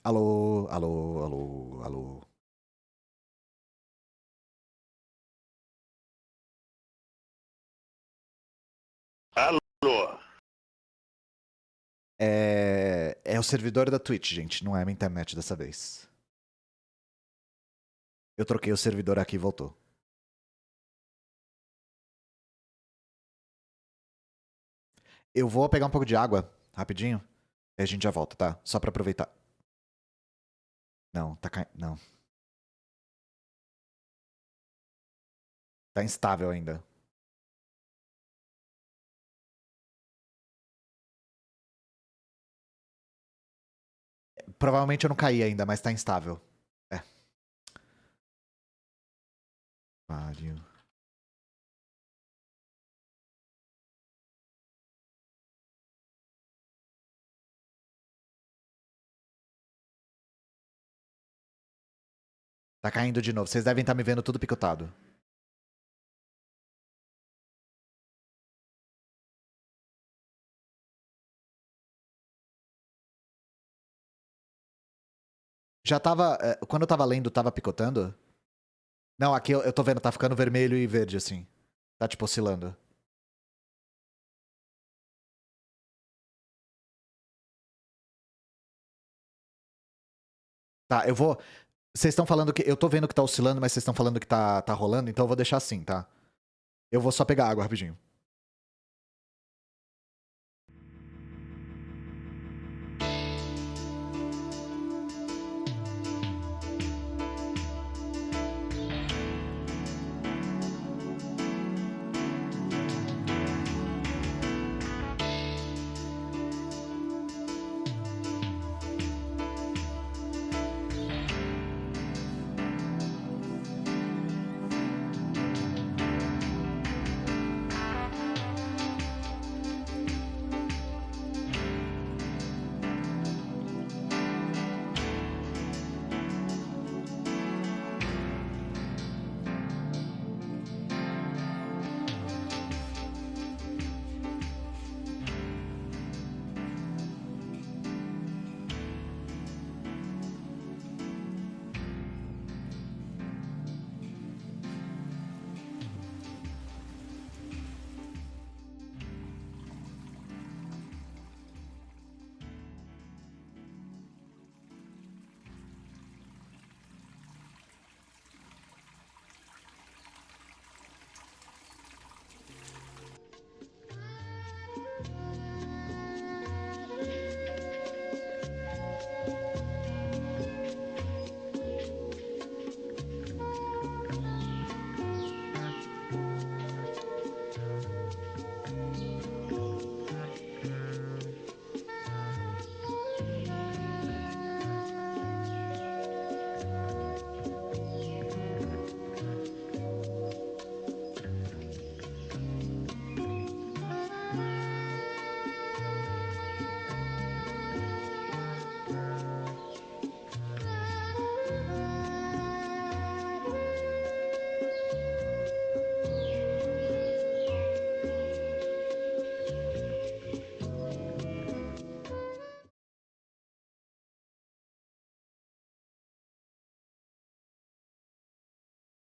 Alô, alô, alô, alô. Alô? É o servidor da Twitch, gente, não é a minha internet dessa vez. Eu troquei o servidor aqui e voltou. Eu vou pegar um pouco de água, rapidinho, e a gente já volta, tá? Só pra aproveitar. Não, tá caindo. Não. Tá instável ainda. Provavelmente eu não caí ainda, mas tá instável. É. Pariu. Tá caindo de novo. Vocês devem estar me vendo tudo picotado. Já tava. Quando eu tava lendo, tava picotando? Não, aqui eu tô vendo, tá ficando vermelho e verde assim. Tá tipo oscilando. Tá, eu vou. Vocês estão falando que. Eu tô vendo que tá oscilando, mas vocês estão falando que tá rolando, então eu vou deixar assim, tá? Eu vou só pegar água rapidinho.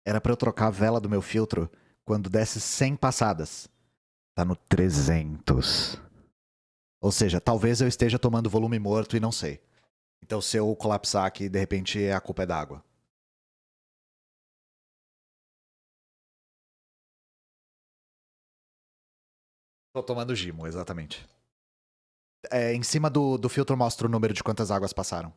Era pra eu trocar a vela do meu filtro quando desse 100 passadas. Tá no 300. Ou seja, talvez eu esteja tomando volume morto e não sei. Então se eu colapsar aqui, de repente a culpa é da água. Tô tomando gimo, exatamente. Em cima do filtro mostra o número de quantas águas passaram.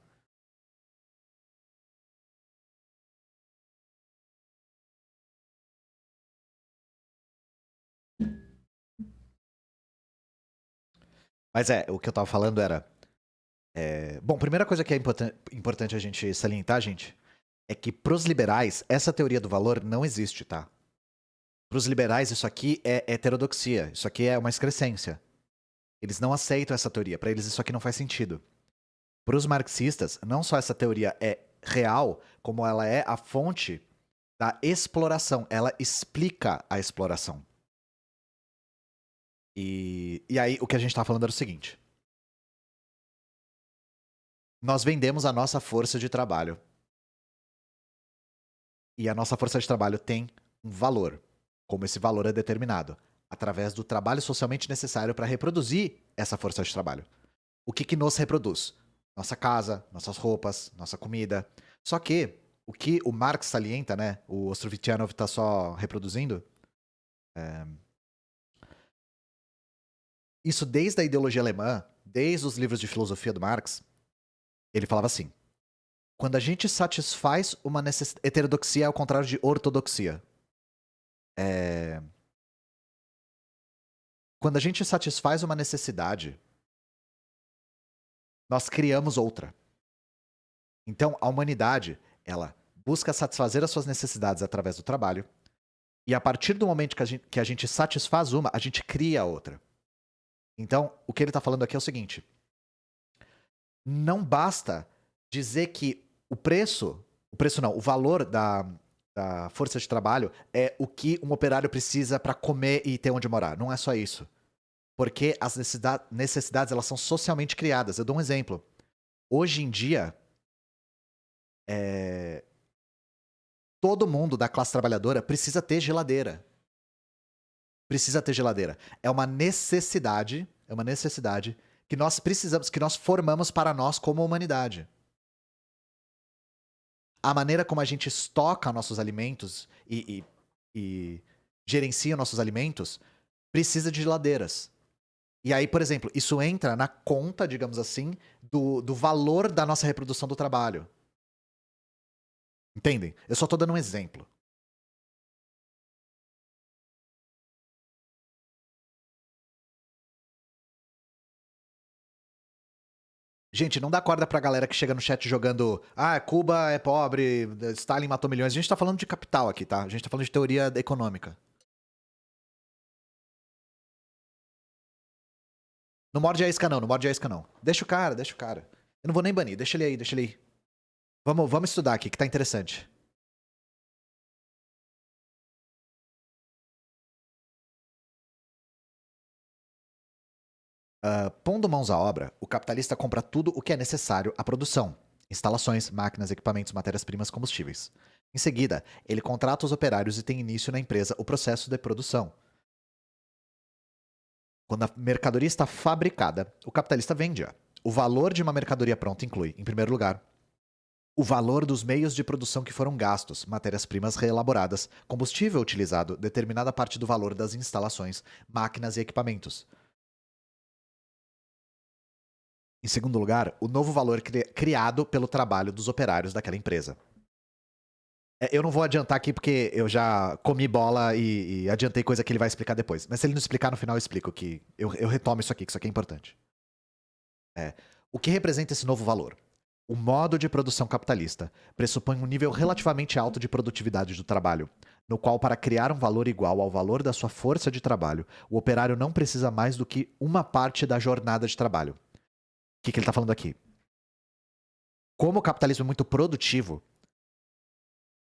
Mas o que eu tava falando era. Bom, primeira coisa que é importante a gente salientar, gente, é que pros liberais, essa teoria do valor não existe, tá? Pros liberais, isso aqui é heterodoxia. Isso aqui é uma excrescência. Eles não aceitam essa teoria. Para eles, isso aqui não faz sentido. Para os marxistas, não só essa teoria é real, como ela é a fonte da exploração. Ela explica a exploração. E aí, o que a gente tá falando era o seguinte. nós vendemos a nossa força de trabalho. E a nossa força de trabalho tem um valor. Como esse valor é determinado? Através do trabalho socialmente necessário para reproduzir essa força de trabalho. O que nos reproduz? Nossa casa, nossas roupas, nossa comida. Só que o que o Marx salienta, né? O Ostrovitchanov está só reproduzindo. Isso desde a ideologia alemã, desde os livros de filosofia do Marx, ele falava assim: quando a gente satisfaz uma necessidade. Heterodoxia é ao contrário de ortodoxia. Quando a gente satisfaz uma necessidade, nós criamos outra. Então, a humanidade, ela busca satisfazer as suas necessidades através do trabalho, e a partir do momento que a gente satisfaz uma, a gente cria outra. Então, o que ele está falando aqui é o seguinte: não basta dizer que o valor da força de trabalho é o que um operário precisa para comer e ter onde morar. Não é só isso. Porque as necessidades elas são socialmente criadas. Eu dou um exemplo. Hoje em dia, todo mundo da classe trabalhadora precisa ter geladeira. Precisa ter geladeira. É uma necessidade que nós precisamos, que nós formamos para nós como humanidade. A maneira como a gente estoca nossos alimentos e gerencia nossos alimentos precisa de geladeiras. E aí, por exemplo, isso entra na conta, digamos assim, do valor da nossa reprodução do trabalho. Entendem? Eu só tô dando um exemplo. Gente, não dá corda pra galera que chega no chat jogando Cuba é pobre, Stalin matou milhões. A gente tá falando de capital aqui, tá? A gente tá falando de teoria econômica. Não morde a isca não, não morde a isca não. Deixa o cara. Eu não vou nem banir, deixa ele aí. Vamos estudar aqui, que tá interessante. Pondo mãos à obra, o capitalista compra tudo o que é necessário à produção: instalações, máquinas, equipamentos, matérias-primas, combustíveis. Em seguida, ele contrata os operários e tem início na empresa o processo de produção. Quando a mercadoria está fabricada, o capitalista vende-a. O valor de uma mercadoria pronta inclui, em primeiro lugar, o valor dos meios de produção que foram gastos, matérias-primas reelaboradas, combustível utilizado, determinada parte do valor das instalações, máquinas e equipamentos. Em segundo lugar, o novo valor criado pelo trabalho dos operários daquela empresa. Eu não vou adiantar aqui porque eu já comi bola e adiantei coisa que ele vai explicar depois. Mas se ele não explicar no final, eu explico que eu retomo isso aqui, que isso aqui é importante. O que representa esse novo valor? O modo de produção capitalista pressupõe um nível relativamente alto de produtividade do trabalho, no qual, para criar um valor igual ao valor da sua força de trabalho, o operário não precisa mais do que uma parte da jornada de trabalho. O que ele está falando aqui? Como o capitalismo é muito produtivo,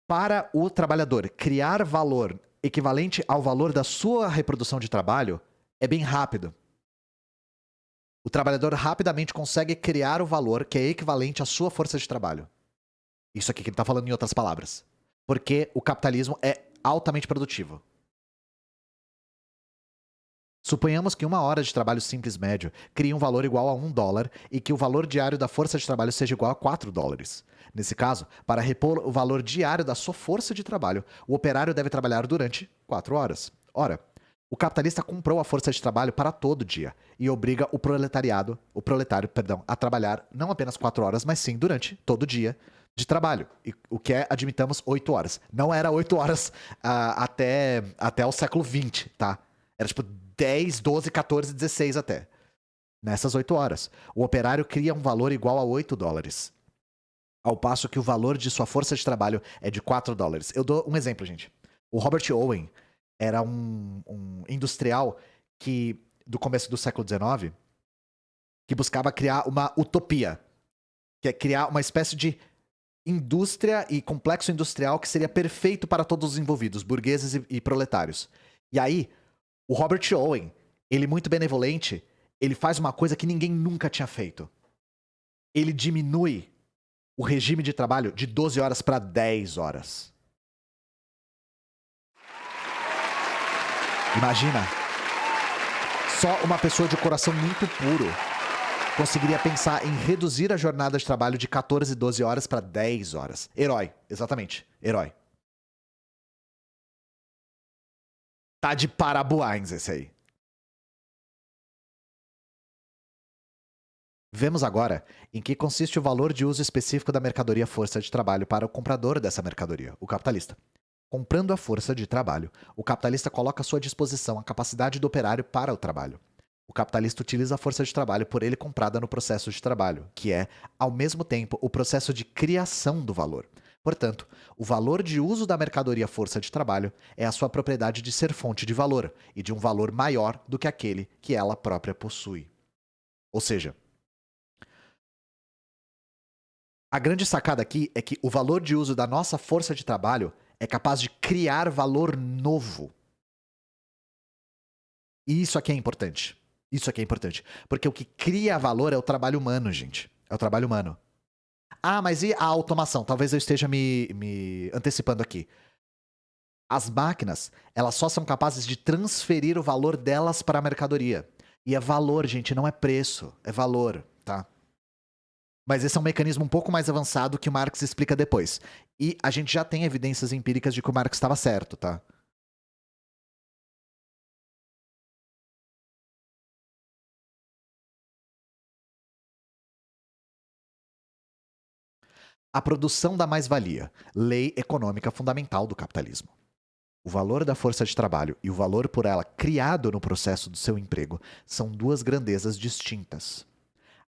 para o trabalhador criar valor equivalente ao valor da sua reprodução de trabalho, é bem rápido. O trabalhador rapidamente consegue criar o valor que é equivalente à sua força de trabalho. Isso aqui que ele está falando em outras palavras. Porque o capitalismo é altamente produtivo. Suponhamos que 1 hora de trabalho simples médio crie um valor igual a $1 e que o valor diário da força de trabalho seja igual a $4. Nesse caso, para repor o valor diário da sua força de trabalho, o operário deve trabalhar durante 4 horas. Ora, o capitalista comprou a força de trabalho para todo dia e obriga o proletário, a trabalhar não apenas 4 horas, mas sim durante todo o dia de trabalho. O que é, admitamos, 8 horas. Não era 8 horas até o século XX, tá? Era tipo 10, 12, 14, 16 até. Nessas 8 horas. O operário cria um valor igual a $8. Ao passo que o valor de sua força de trabalho é de $4. Eu dou um exemplo, gente. O Robert Owen era um industrial do começo do século XIX, que buscava criar uma utopia. Que é criar uma espécie de indústria e complexo industrial que seria perfeito para todos os envolvidos, burgueses e proletários. E aí, o Robert Owen, ele muito benevolente, ele faz uma coisa que ninguém nunca tinha feito. ele diminui o regime de trabalho de 12 horas para 10 horas. Imagina, só uma pessoa de coração muito puro conseguiria pensar em reduzir a jornada de trabalho de 14, 12 horas para 10 horas. Herói, exatamente, herói. Tá de parabéns esse aí. Vemos agora em que consiste o valor de uso específico da mercadoria força de trabalho para o comprador dessa mercadoria, o capitalista. Comprando a força de trabalho, o capitalista coloca à sua disposição a capacidade do operário para o trabalho. O capitalista utiliza a força de trabalho por ele comprada no processo de trabalho, que é, ao mesmo tempo, o processo de criação do valor. Portanto, o valor de uso da mercadoria força de trabalho é a sua propriedade de ser fonte de valor e de um valor maior do que aquele que ela própria possui. Ou seja, a grande sacada aqui é que o valor de uso da nossa força de trabalho é capaz de criar valor novo. E isso aqui é importante. Isso aqui é importante. Porque o que cria valor é o trabalho humano, gente. É o trabalho humano. Ah, mas e a automação? Talvez eu esteja me antecipando aqui. As máquinas, elas só são capazes de transferir o valor delas para a mercadoria. E é valor, gente, não é preço. É valor, tá? Mas esse é um mecanismo um pouco mais avançado que o Marx explica depois. E a gente já tem evidências empíricas de que o Marx estava certo, tá? A produção da mais-valia, lei econômica fundamental do capitalismo. O valor da força de trabalho e o valor por ela criado no processo do seu emprego são duas grandezas distintas.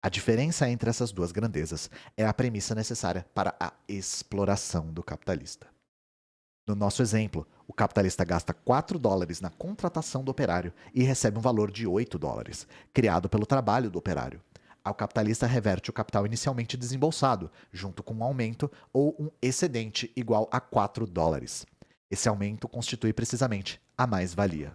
A diferença entre essas duas grandezas é a premissa necessária para a exploração do capitalista. No nosso exemplo, o capitalista gasta 4 dólares na contratação do operário e recebe um valor de 8 dólares, criado pelo trabalho do operário. Ao capitalista reverte o capital inicialmente desembolsado, junto com um aumento ou um excedente igual a 4 dólares. Esse aumento constitui precisamente a mais-valia.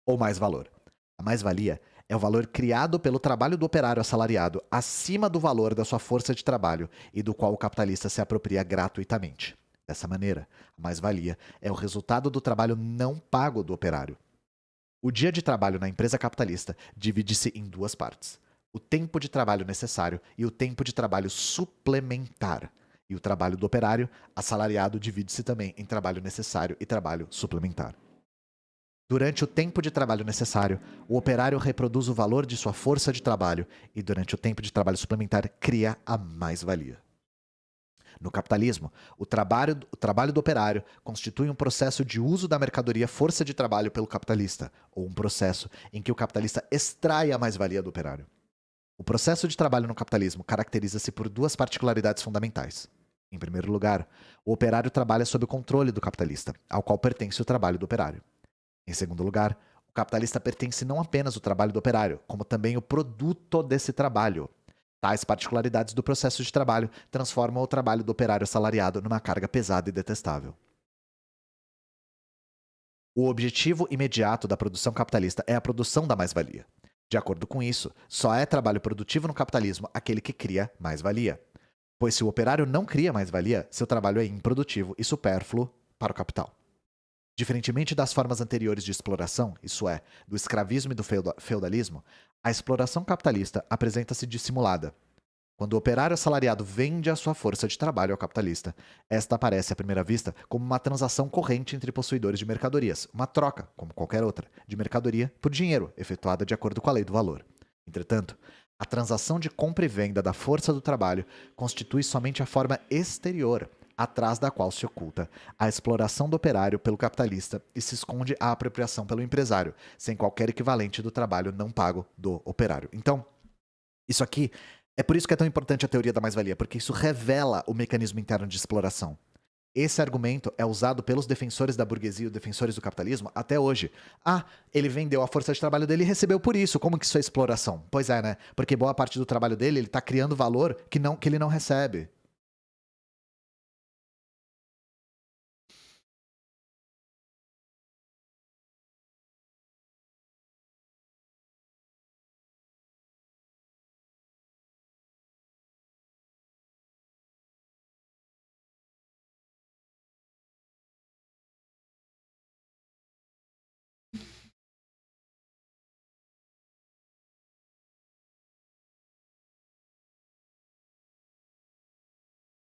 Ou mais-valor. A mais-valia é o valor criado pelo trabalho do operário assalariado acima do valor da sua força de trabalho e do qual o capitalista se apropria gratuitamente. Dessa maneira, a mais-valia é o resultado do trabalho não pago do operário. O dia de trabalho na empresa capitalista divide-se em duas partes: o tempo de trabalho necessário e o tempo de trabalho suplementar. E o trabalho do operário assalariado divide-se também em trabalho necessário e trabalho suplementar. Durante o tempo de trabalho necessário, o operário reproduz o valor de sua força de trabalho e, durante o tempo de trabalho suplementar, cria a mais-valia. No capitalismo, o trabalho do operário constitui um processo de uso da mercadoria força de trabalho pelo capitalista, ou um processo em que o capitalista extrai a mais-valia do operário. O processo de trabalho no capitalismo caracteriza-se por duas particularidades fundamentais. Em primeiro lugar, o operário trabalha sob o controle do capitalista, ao qual pertence o trabalho do operário. Em segundo lugar, o capitalista pertence não apenas o trabalho do operário, como também o produto desse trabalho. Tais particularidades do processo de trabalho transformam o trabalho do operário assalariado numa carga pesada e detestável. O objetivo imediato da produção capitalista é a produção da mais-valia. De acordo com isso, só é trabalho produtivo no capitalismo aquele que cria mais-valia. Pois se o operário não cria mais-valia, seu trabalho é improdutivo e supérfluo para o capital. Diferentemente das formas anteriores de exploração, isso é, do escravismo e do feudalismo, a exploração capitalista apresenta-se dissimulada. Quando o operário assalariado vende a sua força de trabalho ao capitalista, esta aparece à primeira vista como uma transação corrente entre possuidores de mercadorias, uma troca, como qualquer outra, de mercadoria por dinheiro, efetuada de acordo com a lei do valor. Entretanto, a transação de compra e venda da força do trabalho constitui somente a forma exterior, atrás da qual se oculta a exploração do operário pelo capitalista e se esconde a apropriação pelo empresário, sem qualquer equivalente do trabalho não pago do operário. Então, isso aqui é por isso que é tão importante a teoria da mais-valia, porque isso revela o mecanismo interno de exploração. Esse argumento é usado pelos defensores da burguesia e defensores do capitalismo até hoje. Ah, ele vendeu a força de trabalho dele e recebeu por isso. Como que isso é exploração? Pois é, né? Porque boa parte do trabalho dele, ele está criando valor que ele não recebe.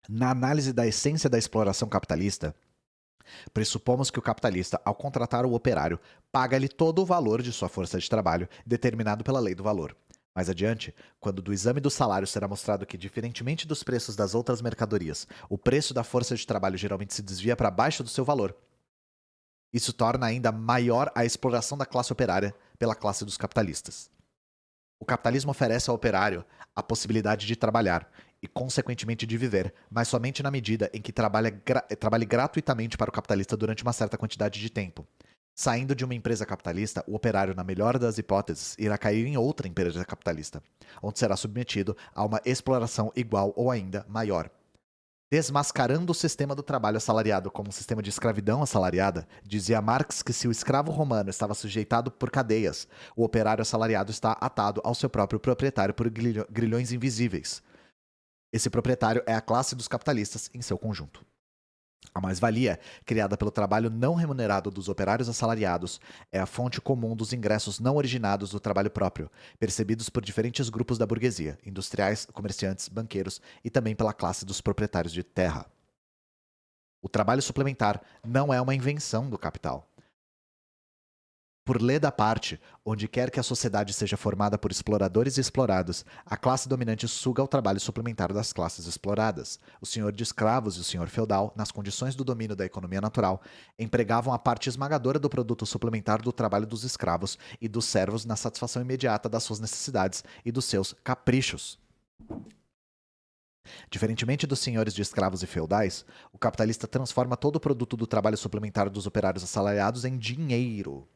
Na análise da essência da exploração capitalista, pressupomos que o capitalista, ao contratar o operário, paga-lhe todo o valor de sua força de trabalho, determinado pela lei do valor. Mais adiante, quando do exame do salário será mostrado que, diferentemente dos preços das outras mercadorias, o preço da força de trabalho geralmente se desvia para baixo do seu valor, isso torna ainda maior a exploração da classe operária pela classe dos capitalistas. O capitalismo oferece ao operário a possibilidade de trabalhar e, consequentemente, de viver, mas somente na medida em que trabalhe gratuitamente para o capitalista durante uma certa quantidade de tempo. Saindo de uma empresa capitalista, o operário, na melhor das hipóteses, irá cair em outra empresa capitalista, onde será submetido a uma exploração igual ou ainda maior. Desmascarando o sistema do trabalho assalariado como um sistema de escravidão assalariada, dizia Marx que se o escravo romano estava sujeitado por cadeias, o operário assalariado está atado ao seu próprio proprietário por grilhões invisíveis. Esse proprietário é a classe dos capitalistas em seu conjunto. A mais-valia, criada pelo trabalho não remunerado dos operários assalariados, é a fonte comum dos ingressos não originados do trabalho próprio, percebidos por diferentes grupos da burguesia, industriais, comerciantes, banqueiros e também pela classe dos proprietários de terra. O trabalho suplementar não é uma invenção do capital. Por lei da parte, onde quer que a sociedade seja formada por exploradores e explorados, a classe dominante suga o trabalho suplementar das classes exploradas. O senhor de escravos e o senhor feudal, nas condições do domínio da economia natural, empregavam a parte esmagadora do produto suplementar do trabalho dos escravos e dos servos na satisfação imediata das suas necessidades e dos seus caprichos. Diferentemente dos senhores de escravos e feudais, o capitalista transforma todo o produto do trabalho suplementar dos operários assalariados em dinheiro.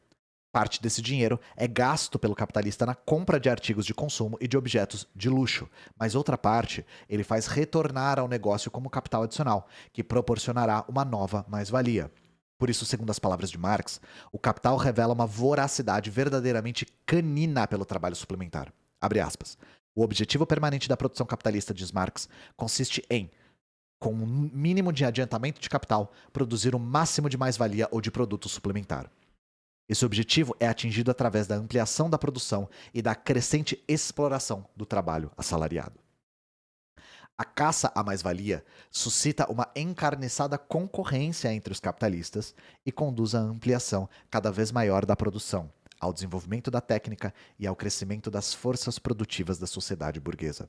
Parte desse dinheiro é gasto pelo capitalista na compra de artigos de consumo e de objetos de luxo, mas outra parte ele faz retornar ao negócio como capital adicional, que proporcionará uma nova mais-valia. Por isso, segundo as palavras de Marx, o capital revela uma voracidade verdadeiramente canina pelo trabalho suplementar. Abre aspas. O objetivo permanente da produção capitalista, diz Marx, consiste em, com um mínimo de adiantamento de capital, produzir o máximo de mais-valia ou de produto suplementar. Esse objetivo é atingido através da ampliação da produção e da crescente exploração do trabalho assalariado. A caça à mais-valia suscita uma encarniçada concorrência entre os capitalistas e conduz à ampliação cada vez maior da produção, ao desenvolvimento da técnica e ao crescimento das forças produtivas da sociedade burguesa.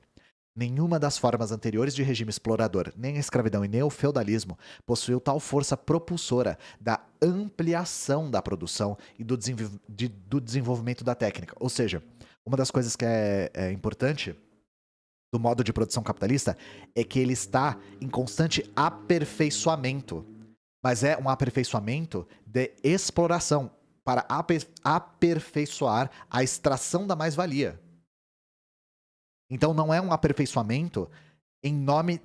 Nenhuma das formas anteriores de regime explorador, nem a escravidão e nem o feudalismo, possuiu tal força propulsora da ampliação da produção e do desenvolvimento da técnica. Ou seja, uma das coisas que é importante do modo de produção capitalista é que ele está em constante aperfeiçoamento. Mas é um aperfeiçoamento de exploração para aperfeiçoar a extração da mais-valia. Então não é um aperfeiçoamento em nome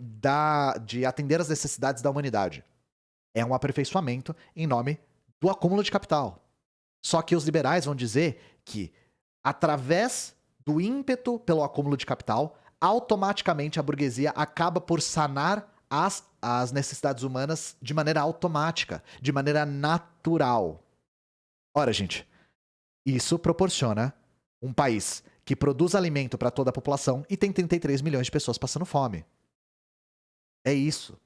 de atender às necessidades da humanidade. É um aperfeiçoamento em nome do acúmulo de capital. Só que os liberais vão dizer que, através do ímpeto pelo acúmulo de capital, automaticamente a burguesia acaba por sanar as necessidades humanas de maneira automática, de maneira natural. Ora, gente, isso proporciona um país que produz alimento para toda a população e tem 33 milhões de pessoas passando fome. É isso.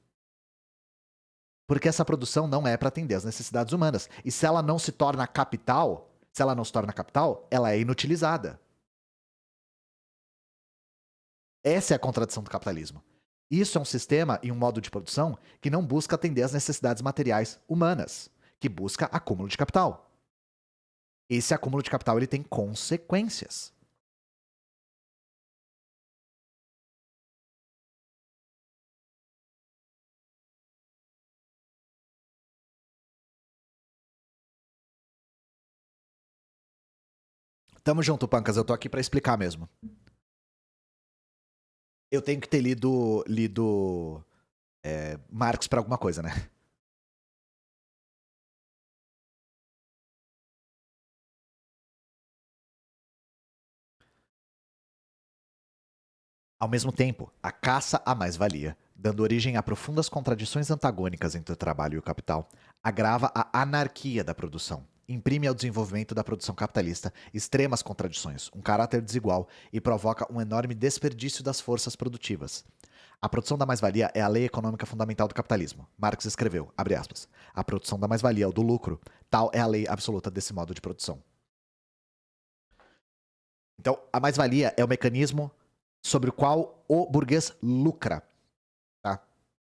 Porque essa produção não é para atender às necessidades humanas. E se ela não se torna capital, ela é inutilizada. Essa é a contradição do capitalismo. Isso é um sistema e um modo de produção que não busca atender às necessidades materiais humanas, que busca acúmulo de capital. Esse acúmulo de capital ele tem consequências. Tamo junto, Pancas. Eu tô aqui pra explicar mesmo. Eu tenho que ter lido Marx pra alguma coisa, né? Ao mesmo tempo, a caça à mais-valia, dando origem a profundas contradições antagônicas entre o trabalho e o capital, agrava a anarquia da produção. Imprime ao desenvolvimento da produção capitalista extremas contradições, um caráter desigual e provoca um enorme desperdício das forças produtivas. A produção da mais-valia é a lei econômica fundamental do capitalismo. Marx escreveu, abre aspas, a produção da mais-valia, ou do lucro, tal é a lei absoluta desse modo de produção. Então, a mais-valia é o mecanismo sobre o qual o burguês lucra, tá?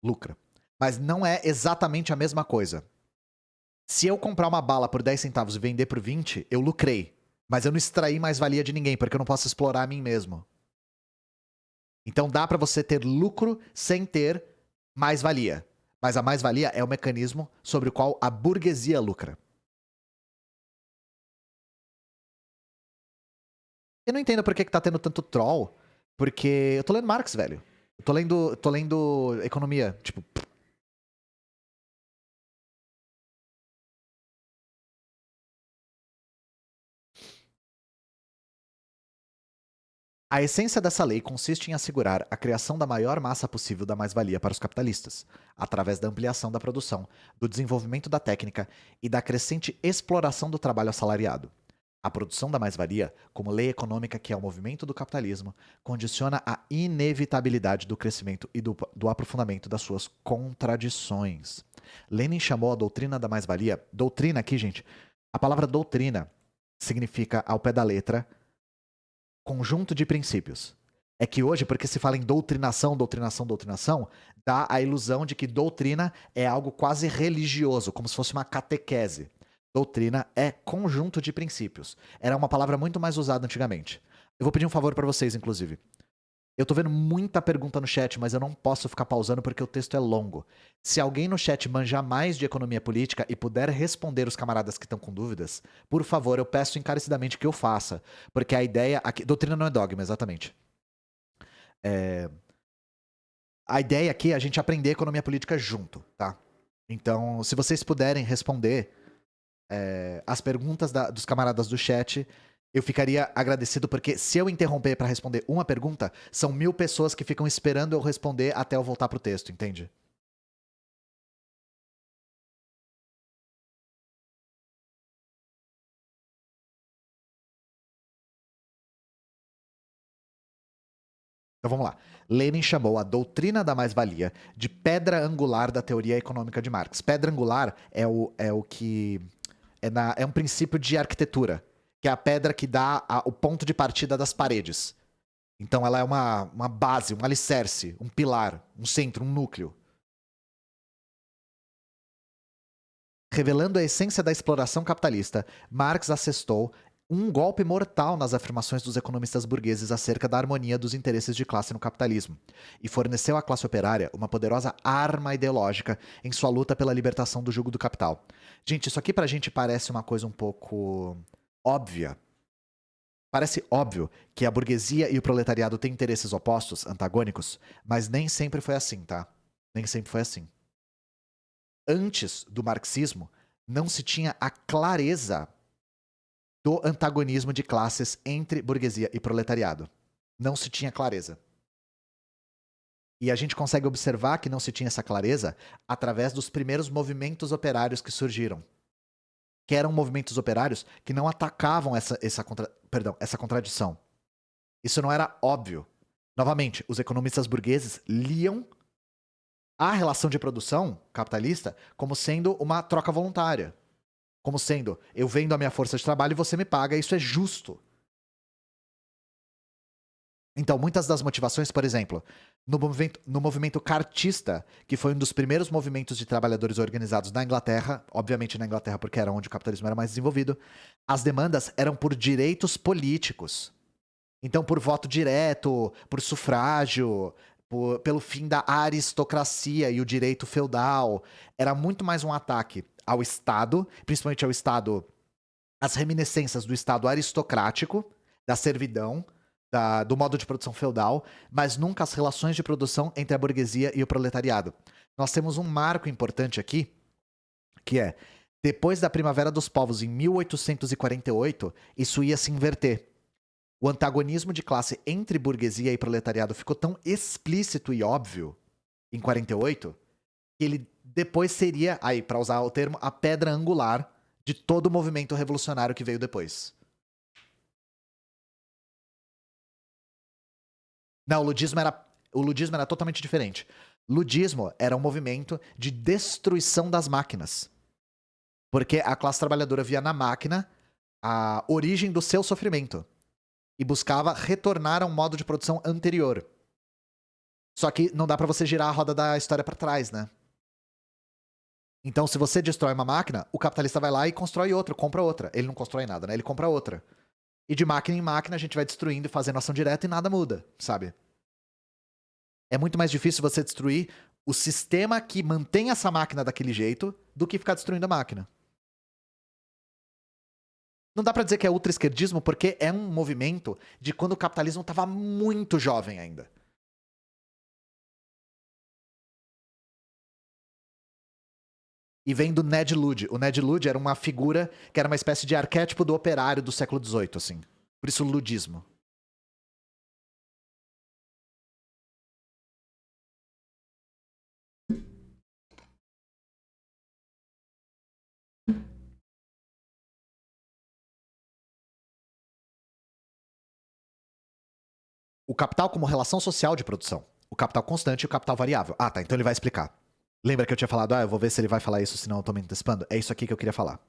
Lucra. Mas não é exatamente a mesma coisa. Se eu comprar uma bala por 10 centavos e vender por 20, eu lucrei. Mas eu não extraí mais-valia de ninguém, porque eu não posso explorar a mim mesmo. Então dá para você ter lucro sem ter mais-valia. Mas a mais-valia é o mecanismo sobre o qual a burguesia lucra. Eu não entendo por que tá tendo tanto troll, porque eu tô lendo Marx, velho. Eu tô lendo economia, tipo... A essência dessa lei consiste em assegurar a criação da maior massa possível da mais-valia para os capitalistas, através da ampliação da produção, do desenvolvimento da técnica e da crescente exploração do trabalho assalariado. A produção da mais-valia, como lei econômica que é o movimento do capitalismo, condiciona a inevitabilidade do crescimento e do aprofundamento das suas contradições. Lenin chamou a doutrina da mais-valia, doutrina aqui, gente, a palavra doutrina significa, ao pé da letra, conjunto de princípios. É que hoje, porque se fala em doutrinação, dá a ilusão de que doutrina é algo quase religioso, como se fosse uma catequese. Doutrina é conjunto de princípios. Era uma palavra muito mais usada antigamente. Eu vou pedir um favor para vocês, inclusive. Eu tô vendo muita pergunta no chat, mas eu não posso ficar pausando porque o texto é longo. Se alguém no chat manjar mais de economia política e puder responder os camaradas que estão com dúvidas, por favor, eu peço encarecidamente que eu faça. Porque a ideia... Aqui, doutrina não é dogma, exatamente. A ideia aqui é a gente aprender economia política junto, tá? Então, se vocês puderem responder as perguntas dos camaradas do chat, eu ficaria agradecido, porque se eu interromper para responder uma pergunta, são 1000 pessoas que ficam esperando eu responder até eu voltar pro texto, entende? Então vamos lá. Lenin chamou a doutrina da mais-valia de pedra angular da teoria econômica de Marx. Pedra angular é o que... É um princípio de arquitetura, que é a pedra que dá o ponto de partida das paredes. Então ela é uma base, um alicerce, um pilar, um centro, um núcleo. Revelando a essência da exploração capitalista, Marx assestou um golpe mortal nas afirmações dos economistas burgueses acerca da harmonia dos interesses de classe no capitalismo, e forneceu à classe operária uma poderosa arma ideológica em sua luta pela libertação do jugo do capital. Gente, isso aqui pra gente parece uma coisa um pouco óbvia. Parece óbvio que a burguesia e o proletariado têm interesses opostos, antagônicos, mas nem sempre foi assim, tá? Nem sempre foi assim. Antes do marxismo, não se tinha a clareza do antagonismo de classes entre burguesia e proletariado. Não se tinha clareza. E a gente consegue observar que não se tinha essa clareza através dos primeiros movimentos operários que surgiram. Que eram movimentos operários que não atacavam essa contradição. Isso não era óbvio. Novamente, os economistas burgueses liam a relação de produção capitalista como sendo uma troca voluntária. Como sendo, eu vendo a minha força de trabalho e você me paga, isso é justo. Então, muitas das motivações, por exemplo, no movimento cartista, que foi um dos primeiros movimentos de trabalhadores organizados na Inglaterra, obviamente na Inglaterra porque era onde o capitalismo era mais desenvolvido, as demandas eram por direitos políticos. Então, por voto direto, por sufrágio, pelo fim da aristocracia e o direito feudal. Era muito mais um ataque ao Estado, principalmente ao Estado, as reminiscências do Estado aristocrático, da servidão, do modo de produção feudal, mas nunca as relações de produção entre a burguesia e o proletariado. Nós temos um marco importante aqui, que é, depois da Primavera dos Povos, em 1848, isso ia se inverter. O antagonismo de classe entre burguesia e proletariado ficou tão explícito e óbvio em 48 que ele depois seria, aí para usar o termo, a pedra angular de todo o movimento revolucionário que veio depois. Não, o ludismo era... O ludismo era totalmente diferente. Ludismo era um movimento de destruição das máquinas. Porque a classe trabalhadora via na máquina a origem do seu sofrimento. E buscava retornar a um modo de produção anterior. Só que não dá pra você girar a roda da história pra trás, né? Então, se você destrói uma máquina, o capitalista vai lá e constrói outra, compra outra. Ele não constrói nada, né? Ele compra outra. E de máquina em máquina a gente vai destruindo e fazendo ação direta e nada muda, sabe? É muito mais difícil você destruir o sistema que mantém essa máquina daquele jeito do que ficar destruindo a máquina. Não dá pra dizer que é ultra-esquerdismo porque é um movimento de quando o capitalismo estava muito jovem ainda. E vem do Ned Ludd. O Ned Ludd era uma figura que era uma espécie de arquétipo do operário do século XVIII, assim. Por isso, ludismo. O capital como relação social de produção. O capital constante e o capital variável. Ah, tá. Então ele vai explicar. Lembra que eu tinha falado, eu vou ver se ele vai falar isso, senão eu tô me antecipando? É isso aqui que eu queria falar.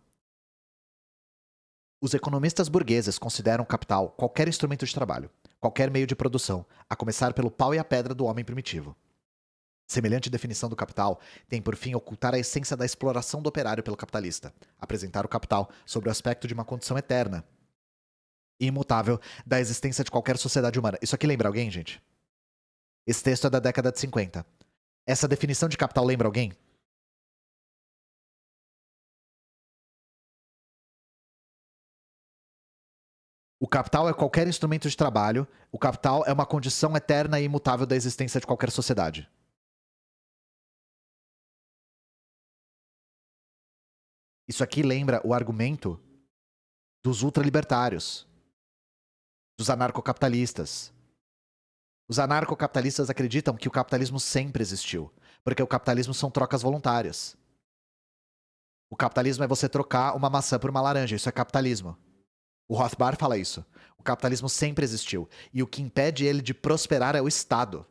Os economistas burgueses consideram o capital qualquer instrumento de trabalho, qualquer meio de produção, a começar pelo pau e a pedra do homem primitivo. Semelhante definição do capital tem por fim ocultar a essência da exploração do operário pelo capitalista, apresentar o capital sobre o aspecto de uma condição eterna e imutável da existência de qualquer sociedade humana. Isso aqui lembra alguém, gente? Esse texto é da década de 50. Essa definição de capital lembra alguém? O capital é qualquer instrumento de trabalho. O capital é uma condição eterna e imutável da existência de qualquer sociedade. Isso aqui lembra o argumento dos ultralibertários, dos anarcocapitalistas. Os anarcocapitalistas acreditam que o capitalismo sempre existiu, porque o capitalismo são trocas voluntárias. O capitalismo é você trocar uma maçã por uma laranja, isso é capitalismo. O Rothbard fala isso. O capitalismo sempre existiu. E o que impede ele de prosperar é o Estado.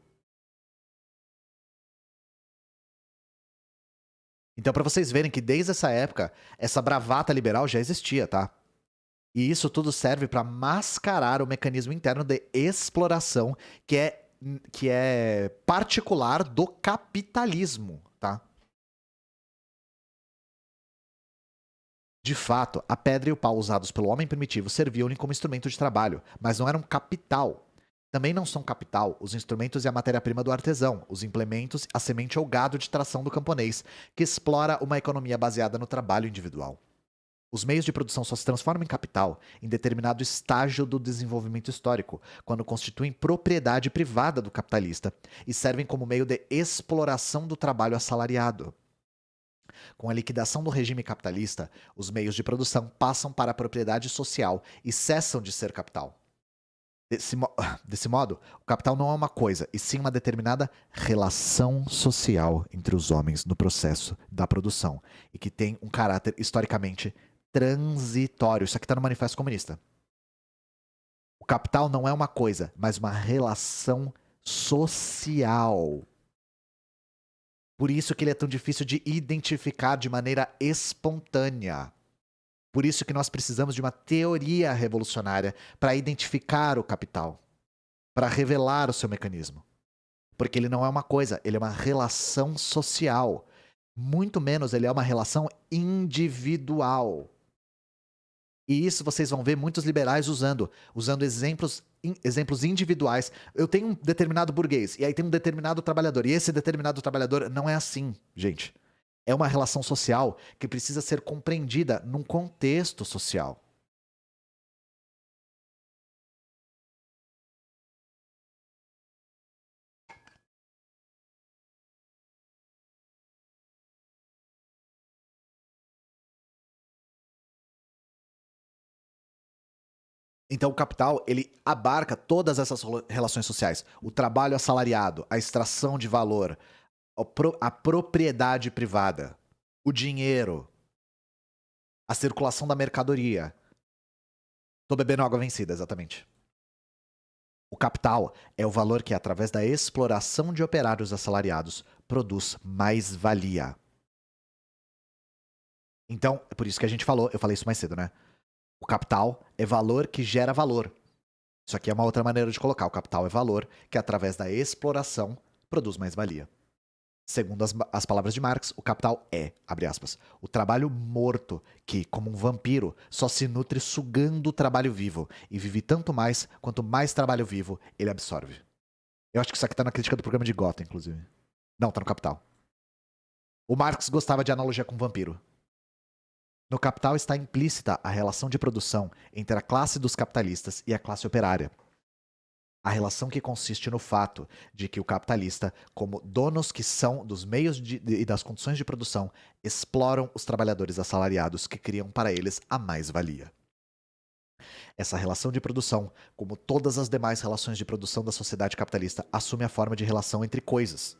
Então, para vocês verem que desde essa época, essa bravata liberal já existia, tá? E isso tudo serve para mascarar o mecanismo interno de exploração que é particular do capitalismo, tá? De fato, a pedra e o pau usados pelo homem primitivo serviam-lhe como instrumento de trabalho, mas não eram capital. Também não são capital os instrumentos e a matéria-prima do artesão, os implementos, a semente ou gado de tração do camponês, que explora uma economia baseada no trabalho individual. Os meios de produção só se transformam em capital em determinado estágio do desenvolvimento histórico, quando constituem propriedade privada do capitalista e servem como meio de exploração do trabalho assalariado. Com a liquidação do regime capitalista, os meios de produção passam para a propriedade social e cessam de ser capital. Desse modo, o capital não é uma coisa, e sim uma determinada relação social entre os homens no processo da produção, e que tem um caráter historicamente transitório. Isso aqui está no Manifesto Comunista. O capital não é uma coisa, mas uma relação social. Por isso que ele é tão difícil de identificar de maneira espontânea. Por isso que nós precisamos de uma teoria revolucionária para identificar o capital, para revelar o seu mecanismo. Porque ele não é uma coisa, ele é uma relação social. Muito menos ele é uma relação individual. E isso vocês vão ver muitos liberais usando exemplos individuais. Eu tenho um determinado burguês, e aí tem um determinado trabalhador, e esse determinado trabalhador não é assim, gente. É uma relação social que precisa ser compreendida num contexto social. Então o capital, ele abarca todas essas relações sociais. O trabalho assalariado, a extração de valor, a propriedade privada, o dinheiro, a circulação da mercadoria. Tô bebendo água vencida, exatamente. O capital é o valor que, através da exploração de operários assalariados, produz mais-valia. Então, é por isso que a gente falou, eu falei isso mais cedo, né? O capital é valor que gera valor. Isso aqui é uma outra maneira de colocar. O capital é valor que, através da exploração, produz mais-valia. Segundo as palavras de Marx, o capital é, abre aspas, o trabalho morto que, como um vampiro, só se nutre sugando o trabalho vivo e vive tanto mais quanto mais trabalho vivo ele absorve. Eu acho que isso aqui tá na crítica do programa de Gotha, inclusive. Não, tá no Capital. O Marx gostava de analogia com vampiro. No Capital está implícita a relação de produção entre a classe dos capitalistas e a classe operária. A relação que consiste no fato de que o capitalista, como donos que são dos meios e das condições de produção, exploram os trabalhadores assalariados que criam para eles a mais-valia. Essa relação de produção, como todas as demais relações de produção da sociedade capitalista, assume a forma de relação entre coisas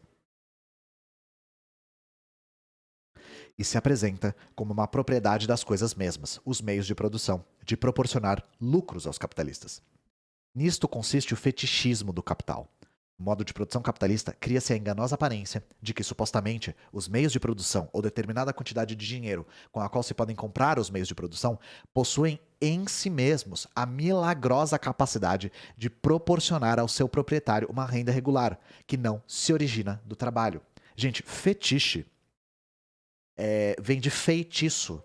e se apresenta como uma propriedade das coisas mesmas, os meios de produção, de proporcionar lucros aos capitalistas. Nisto consiste o fetichismo do capital. O modo de produção capitalista cria-se a enganosa aparência de que, supostamente, os meios de produção ou determinada quantidade de dinheiro com a qual se podem comprar os meios de produção possuem em si mesmos a milagrosa capacidade de proporcionar ao seu proprietário uma renda regular, que não se origina do trabalho. Gente, fetiche vem de feitiço.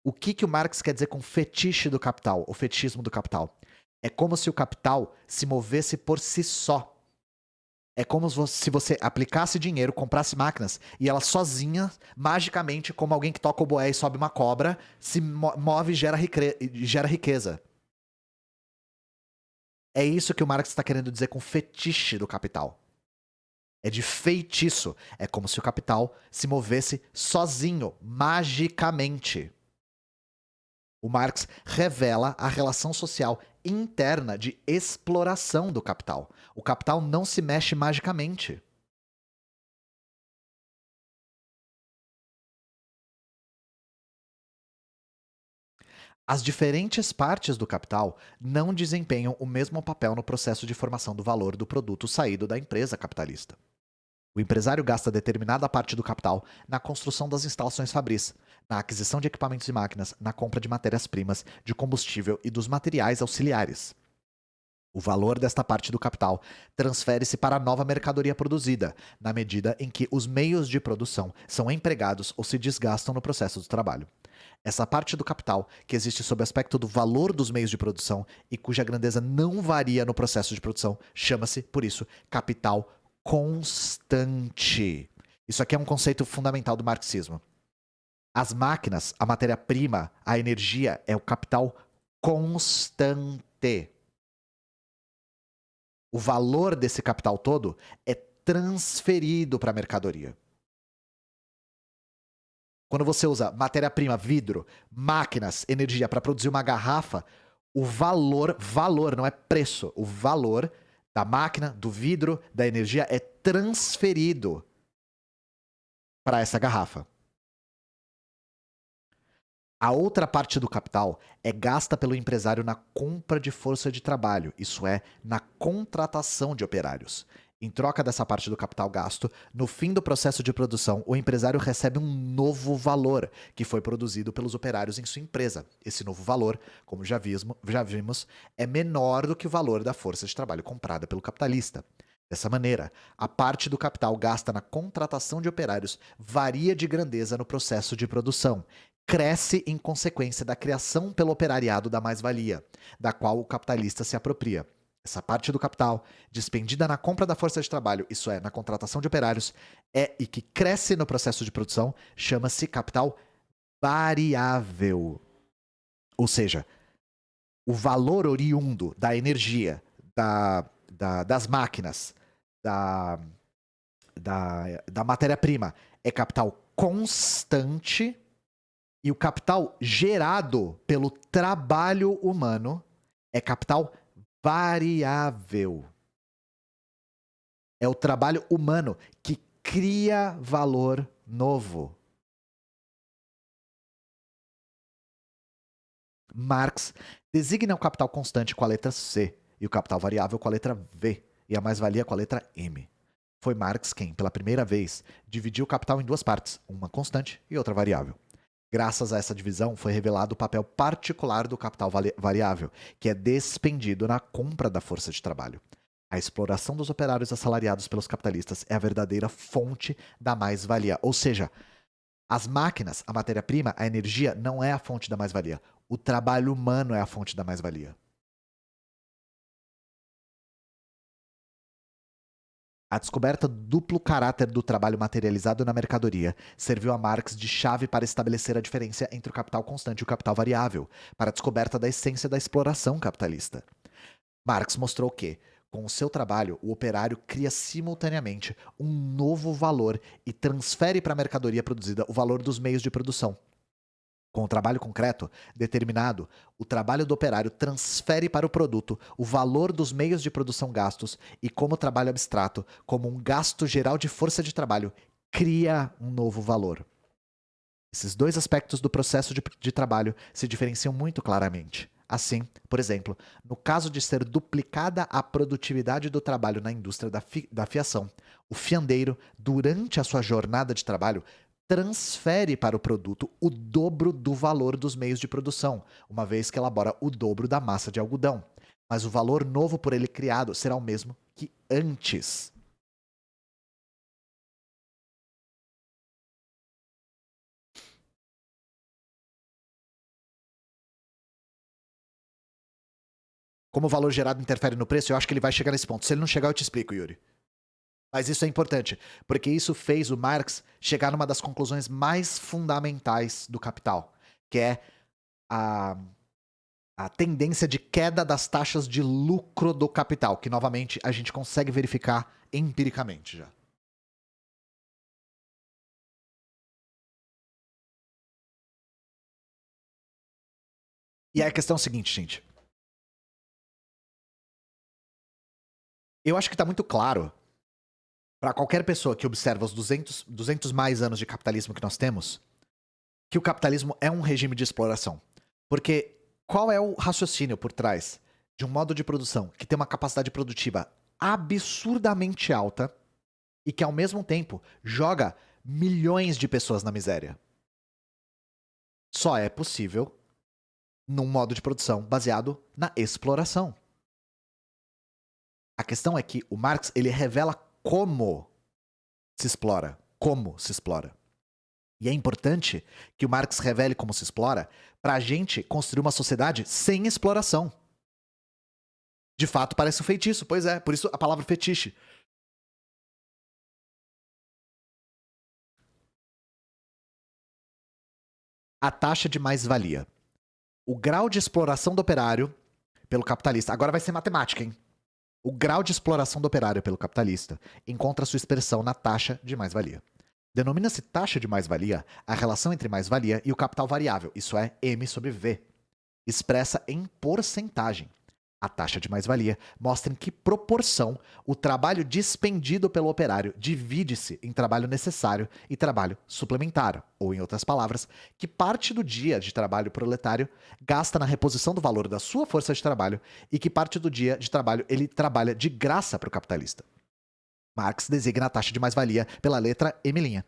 O que o Marx quer dizer com fetiche do capital, o fetichismo do capital? É como se o capital se movesse por si só. É como se você aplicasse dinheiro, comprasse máquinas e ela sozinha, magicamente, como alguém que toca o boé e sobe uma cobra, se move e gera riqueza. É isso que o Marx está querendo dizer com fetiche do capital. É de feitiço. É como se o capital se movesse sozinho, magicamente. O Marx revela a relação social interna de exploração do capital. O capital não se mexe magicamente. As diferentes partes do capital não desempenham o mesmo papel no processo de formação do valor do produto saído da empresa capitalista. O empresário gasta determinada parte do capital na construção das instalações fabris, na aquisição de equipamentos e máquinas, na compra de matérias-primas, de combustível e dos materiais auxiliares. O valor desta parte do capital transfere-se para a nova mercadoria produzida, na medida em que os meios de produção são empregados ou se desgastam no processo do trabalho. Essa parte do capital, que existe sob o aspecto do valor dos meios de produção e cuja grandeza não varia no processo de produção, chama-se, por isso, capital constante. Isso aqui é um conceito fundamental do marxismo. As máquinas, a matéria-prima, a energia é o capital constante. O valor desse capital todo é transferido para a mercadoria. Quando você usa matéria-prima, vidro, máquinas, energia para produzir uma garrafa, o valor não é preço, o valor da máquina, do vidro, da energia é transferido para essa garrafa. A outra parte do capital é gasta pelo empresário na compra de força de trabalho, isso é, na contratação de operários. Em troca dessa parte do capital gasto, no fim do processo de produção, o empresário recebe um novo valor que foi produzido pelos operários em sua empresa. Esse novo valor, como já vimos, é menor do que o valor da força de trabalho comprada pelo capitalista. Dessa maneira, a parte do capital gasta na contratação de operários varia de grandeza no processo de produção. Cresce em consequência da criação pelo operariado da mais-valia, da qual o capitalista se apropria. Essa parte do capital, despendida na compra da força de trabalho, isso é, na contratação de operários, e que cresce no processo de produção, chama-se capital variável. Ou seja, o valor oriundo da energia, das máquinas, da matéria-prima é capital constante e o capital gerado pelo trabalho humano é capital variável. É o trabalho humano que cria valor novo. Marx designa o capital constante com a letra C e o capital variável com a letra V, e a mais-valia com a letra M. Foi Marx quem, pela primeira vez, dividiu o capital em duas partes, uma constante e outra variável. Graças a essa divisão, foi revelado o papel particular do capital variável, que é despendido na compra da força de trabalho. A exploração dos operários assalariados pelos capitalistas é a verdadeira fonte da mais-valia. Ou seja, as máquinas, a matéria-prima, a energia não é a fonte da mais-valia. O trabalho humano é a fonte da mais-valia. A descoberta do duplo caráter do trabalho materializado na mercadoria serviu a Marx de chave para estabelecer a diferença entre o capital constante e o capital variável, para a descoberta da essência da exploração capitalista. Marx mostrou que, com o seu trabalho, o operário cria simultaneamente um novo valor e transfere para a mercadoria produzida o valor dos meios de produção. Com o trabalho concreto determinado, o trabalho do operário transfere para o produto o valor dos meios de produção gastos e, como trabalho abstrato, como um gasto geral de força de trabalho, cria um novo valor. Esses dois aspectos do processo de trabalho se diferenciam muito claramente. Assim, por exemplo, no caso de ser duplicada a produtividade do trabalho na indústria da fiação, o fiandeiro, durante a sua jornada de trabalho, transfere para o produto o dobro do valor dos meios de produção, uma vez que elabora o dobro da massa de algodão. Mas o valor novo por ele criado será o mesmo que antes. Como o valor gerado interfere no preço, eu acho que ele vai chegar nesse ponto. Se ele não chegar, eu te explico, Yuri. Mas isso é importante, porque isso fez o Marx chegar numa das conclusões mais fundamentais do Capital, que é a tendência de queda das taxas de lucro do capital, que novamente a gente consegue verificar empiricamente já. E aí a questão é a seguinte, gente. Eu acho que está muito claro para qualquer pessoa que observa os 200 mais anos de capitalismo que nós temos, que o capitalismo é um regime de exploração. Porque qual é o raciocínio por trás de um modo de produção que tem uma capacidade produtiva absurdamente alta e que, ao mesmo tempo, joga milhões de pessoas na miséria? Só é possível num modo de produção baseado na exploração. A questão é que o Marx ele revela como se explora. Como se explora. E é importante que o Marx revele como se explora para a gente construir uma sociedade sem exploração. De fato, parece um feitiço. Pois é, por isso a palavra fetiche. A taxa de mais-valia. O grau de exploração do operário pelo capitalista. Agora vai ser matemática, hein? O grau de exploração do operário pelo capitalista encontra sua expressão na taxa de mais-valia. Denomina-se taxa de mais-valia a relação entre mais-valia e o capital variável, isso é, M sobre V, expressa em porcentagem. A taxa de mais-valia mostra em que proporção o trabalho dispendido pelo operário divide-se em trabalho necessário e trabalho suplementar, ou, em outras palavras, que parte do dia de trabalho proletário gasta na reposição do valor da sua força de trabalho e que parte do dia de trabalho ele trabalha de graça para o capitalista. Marx designa a taxa de mais-valia pela letra M'.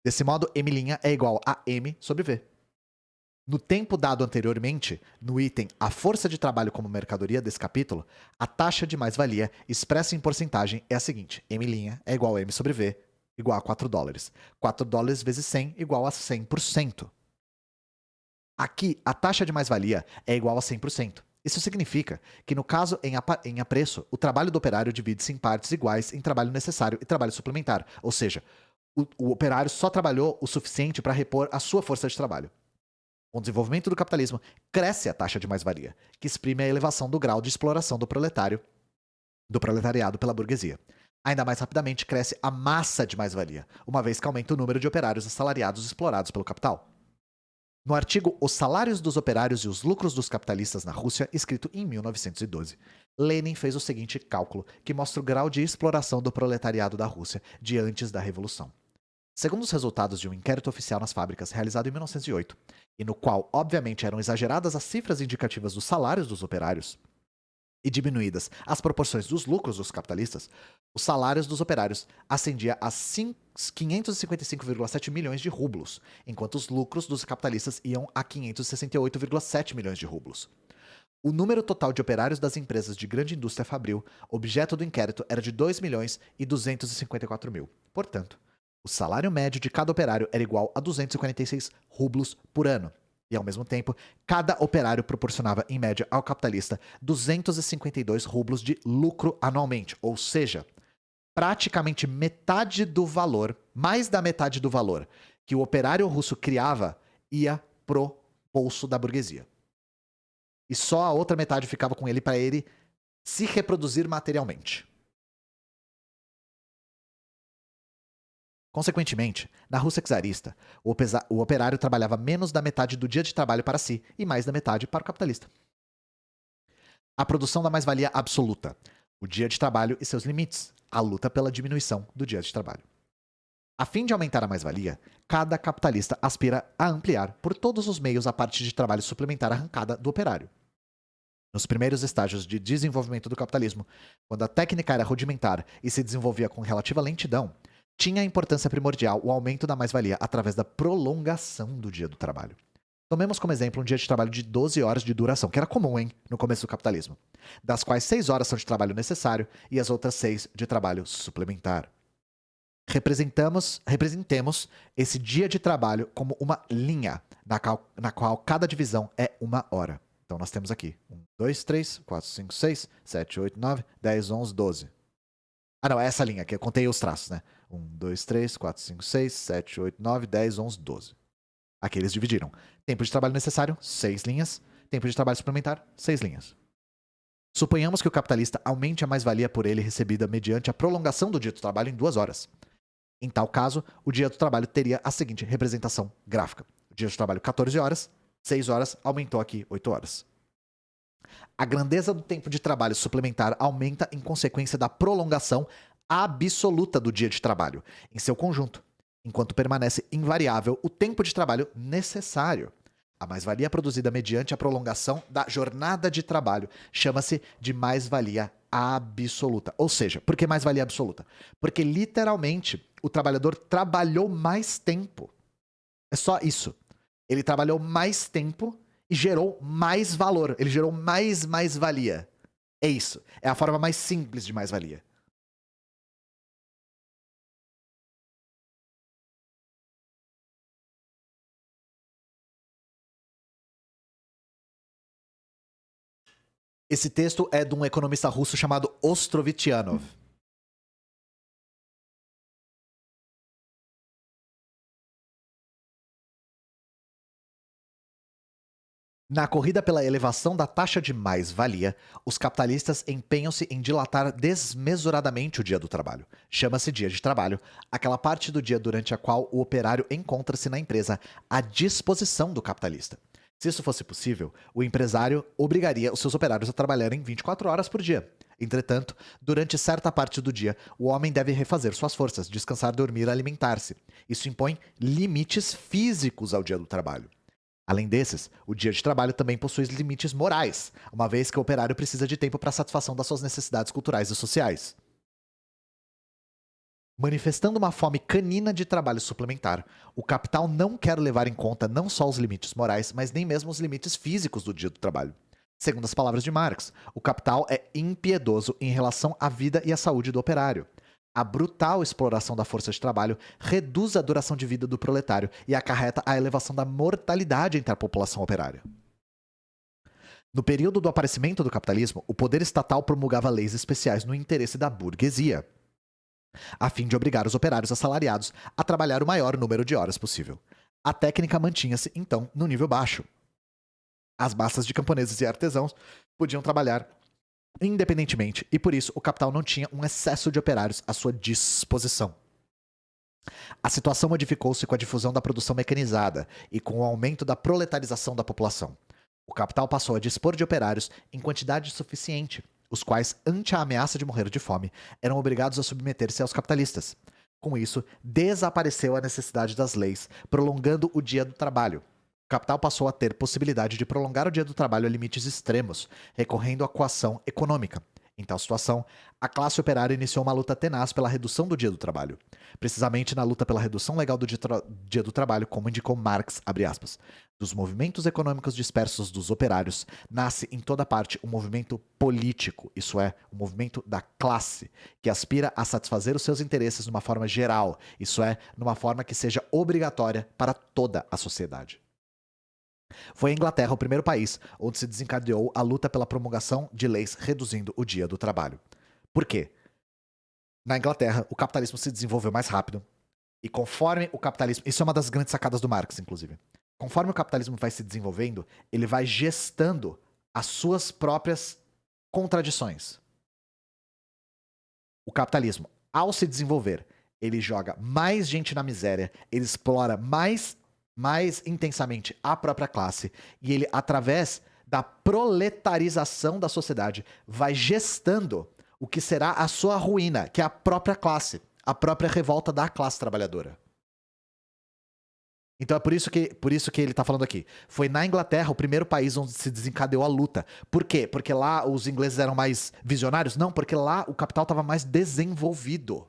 Desse modo, M' é igual a M sobre V. No tempo dado anteriormente, no item A força de trabalho como mercadoria desse capítulo, a taxa de mais-valia expressa em porcentagem é a seguinte: M' é igual a M sobre V, igual a 4 dólares. 4 dólares vezes 100 igual a 100%. Aqui, a taxa de mais-valia é igual a 100%. Isso significa que, no caso em apreço, o trabalho do operário divide-se em partes iguais em trabalho necessário e trabalho suplementar. Ou seja, o operário só trabalhou o suficiente para repor a sua força de trabalho. Com o desenvolvimento do capitalismo, cresce a taxa de mais-valia, que exprime a elevação do grau de exploração do proletariado pela burguesia. Ainda mais rapidamente cresce a massa de mais-valia, uma vez que aumenta o número de operários assalariados explorados pelo capital. No artigo Os Salários dos Operários e os Lucros dos Capitalistas na Rússia, escrito em 1912, Lenin fez o seguinte cálculo, que mostra o grau de exploração do proletariado da Rússia de antes da Revolução. Segundo os resultados de um inquérito oficial nas fábricas realizado em 1908, e no qual, obviamente, eram exageradas as cifras indicativas dos salários dos operários, e diminuídas as proporções dos lucros dos capitalistas, os salários dos operários ascendia a 555,7 milhões de rublos, enquanto os lucros dos capitalistas iam a 568,7 milhões de rublos. O número total de operários das empresas de grande indústria fabril, objeto do inquérito, era de 2 milhões e 254 mil. Portanto, o salário médio de cada operário era igual a 246 rublos por ano. E, ao mesmo tempo, cada operário proporcionava, em média, ao capitalista 252 rublos de lucro anualmente. Ou seja, praticamente metade do valor, mais da metade do valor que o operário russo criava ia pro bolso da burguesia. E só a outra metade ficava com ele para ele se reproduzir materialmente. Consequentemente, na Rússia czarista, o operário trabalhava menos da metade do dia de trabalho para si e mais da metade para o capitalista. A produção da mais-valia absoluta, o dia de trabalho e seus limites, a luta pela diminuição do dia de trabalho. A fim de aumentar a mais-valia, cada capitalista aspira a ampliar por todos os meios a parte de trabalho suplementar arrancada do operário. Nos primeiros estágios de desenvolvimento do capitalismo, quando a técnica era rudimentar e se desenvolvia com relativa lentidão, tinha importância primordial o aumento da mais-valia através da prolongação do dia do trabalho. Tomemos como exemplo um dia de trabalho de 12 horas de duração, que era comum, no começo do capitalismo, das quais 6 horas são de trabalho necessário e as outras 6 de trabalho suplementar. Representemos esse dia de trabalho como uma linha, na qual cada divisão é 1 hora. Então nós temos aqui 1, 2, 3, 4, 5, 6, 7, 8, 9, 10, 11, 12. Ah, não, é essa linha aqui, eu contei os traços, né? 1, 2, 3, 4, 5, 6, 7, 8, 9, 10, 11, 12. Aqui eles dividiram. Tempo de trabalho necessário, 6 linhas. Tempo de trabalho suplementar, 6 linhas. Suponhamos que o capitalista aumente a mais-valia por ele recebida mediante a prolongação do dia do trabalho em 2 horas. Em tal caso, o dia do trabalho teria a seguinte representação gráfica. O dia de trabalho, 14 horas. 6 horas, aumentou aqui 8 horas. A grandeza do tempo de trabalho suplementar aumenta em consequência da prolongação absoluta do dia de trabalho, em seu conjunto, enquanto permanece invariável o tempo de trabalho necessário. A mais-valia produzida mediante a prolongação da jornada de trabalho chama-se de mais-valia absoluta. Ou seja, por que mais-valia absoluta? Porque literalmente o trabalhador trabalhou mais tempo. É só isso. Ele trabalhou mais tempo e gerou mais valor. Ele gerou mais mais-valia. É isso. É a forma mais simples de mais-valia. Esse texto é de um economista russo chamado Ostrovitchanov. Na corrida pela elevação da taxa de mais-valia, os capitalistas empenham-se em dilatar desmesuradamente o dia do trabalho. Chama-se dia de trabalho, aquela parte do dia durante a qual o operário encontra-se na empresa à disposição do capitalista. Se isso fosse possível, o empresário obrigaria os seus operários a trabalharem 24 horas por dia. Entretanto, durante certa parte do dia, o homem deve refazer suas forças, descansar, dormir, alimentar-se. Isso impõe limites físicos ao dia do trabalho. Além desses, o dia de trabalho também possui limites morais, uma vez que o operário precisa de tempo para a satisfação das suas necessidades culturais e sociais. Manifestando uma fome canina de trabalho suplementar, o capital não quer levar em conta não só os limites morais, mas nem mesmo os limites físicos do dia do trabalho. Segundo as palavras de Marx, o capital é impiedoso em relação à vida e à saúde do operário. A brutal exploração da força de trabalho reduz a duração de vida do proletário e acarreta a elevação da mortalidade entre a população operária. No período do aparecimento do capitalismo, o poder estatal promulgava leis especiais no interesse da burguesia, a fim de obrigar os operários assalariados a trabalhar o maior número de horas possível. A técnica mantinha-se, então, no nível baixo. As massas de camponeses e artesãos podiam trabalhar independentemente, e por isso o capital não tinha um excesso de operários à sua disposição. A situação modificou-se com a difusão da produção mecanizada e com o aumento da proletarização da população. O capital passou a dispor de operários em quantidade suficiente, os quais, ante a ameaça de morrer de fome, eram obrigados a submeter-se aos capitalistas. Com isso, desapareceu a necessidade das leis, prolongando o dia do trabalho. capital passou a ter possibilidade de prolongar o dia do trabalho a limites extremos, recorrendo à coação econômica. Em tal situação, a classe operária iniciou uma luta tenaz pela redução do dia do trabalho. Precisamente na luta pela redução legal do dia do trabalho, como indicou Marx, abre aspas, dos movimentos econômicos dispersos dos operários, nasce em toda parte um movimento político, isso é, um movimento da classe, que aspira a satisfazer os seus interesses numa forma geral, isso é, numa forma que seja obrigatória para toda a sociedade. Foi a Inglaterra o primeiro país onde se desencadeou a luta pela promulgação de leis reduzindo o dia do trabalho. Por quê? Na Inglaterra, o capitalismo se desenvolveu mais rápido. E conforme o capitalismo. Isso é uma das grandes sacadas do Marx, inclusive. Conforme o capitalismo vai se desenvolvendo, ele vai gestando as suas próprias contradições. O capitalismo, ao se desenvolver, ele joga mais gente na miséria, ele explora mais intensamente a própria classe e ele, através da proletarização da sociedade, vai gestando o que será a sua ruína, que é a própria classe, a própria revolta da classe trabalhadora. Então é por isso que ele está falando aqui. Foi na Inglaterra o primeiro país onde se desencadeou a luta. Por quê? Porque lá os ingleses eram mais visionários? Não, porque lá o capital estava mais desenvolvido.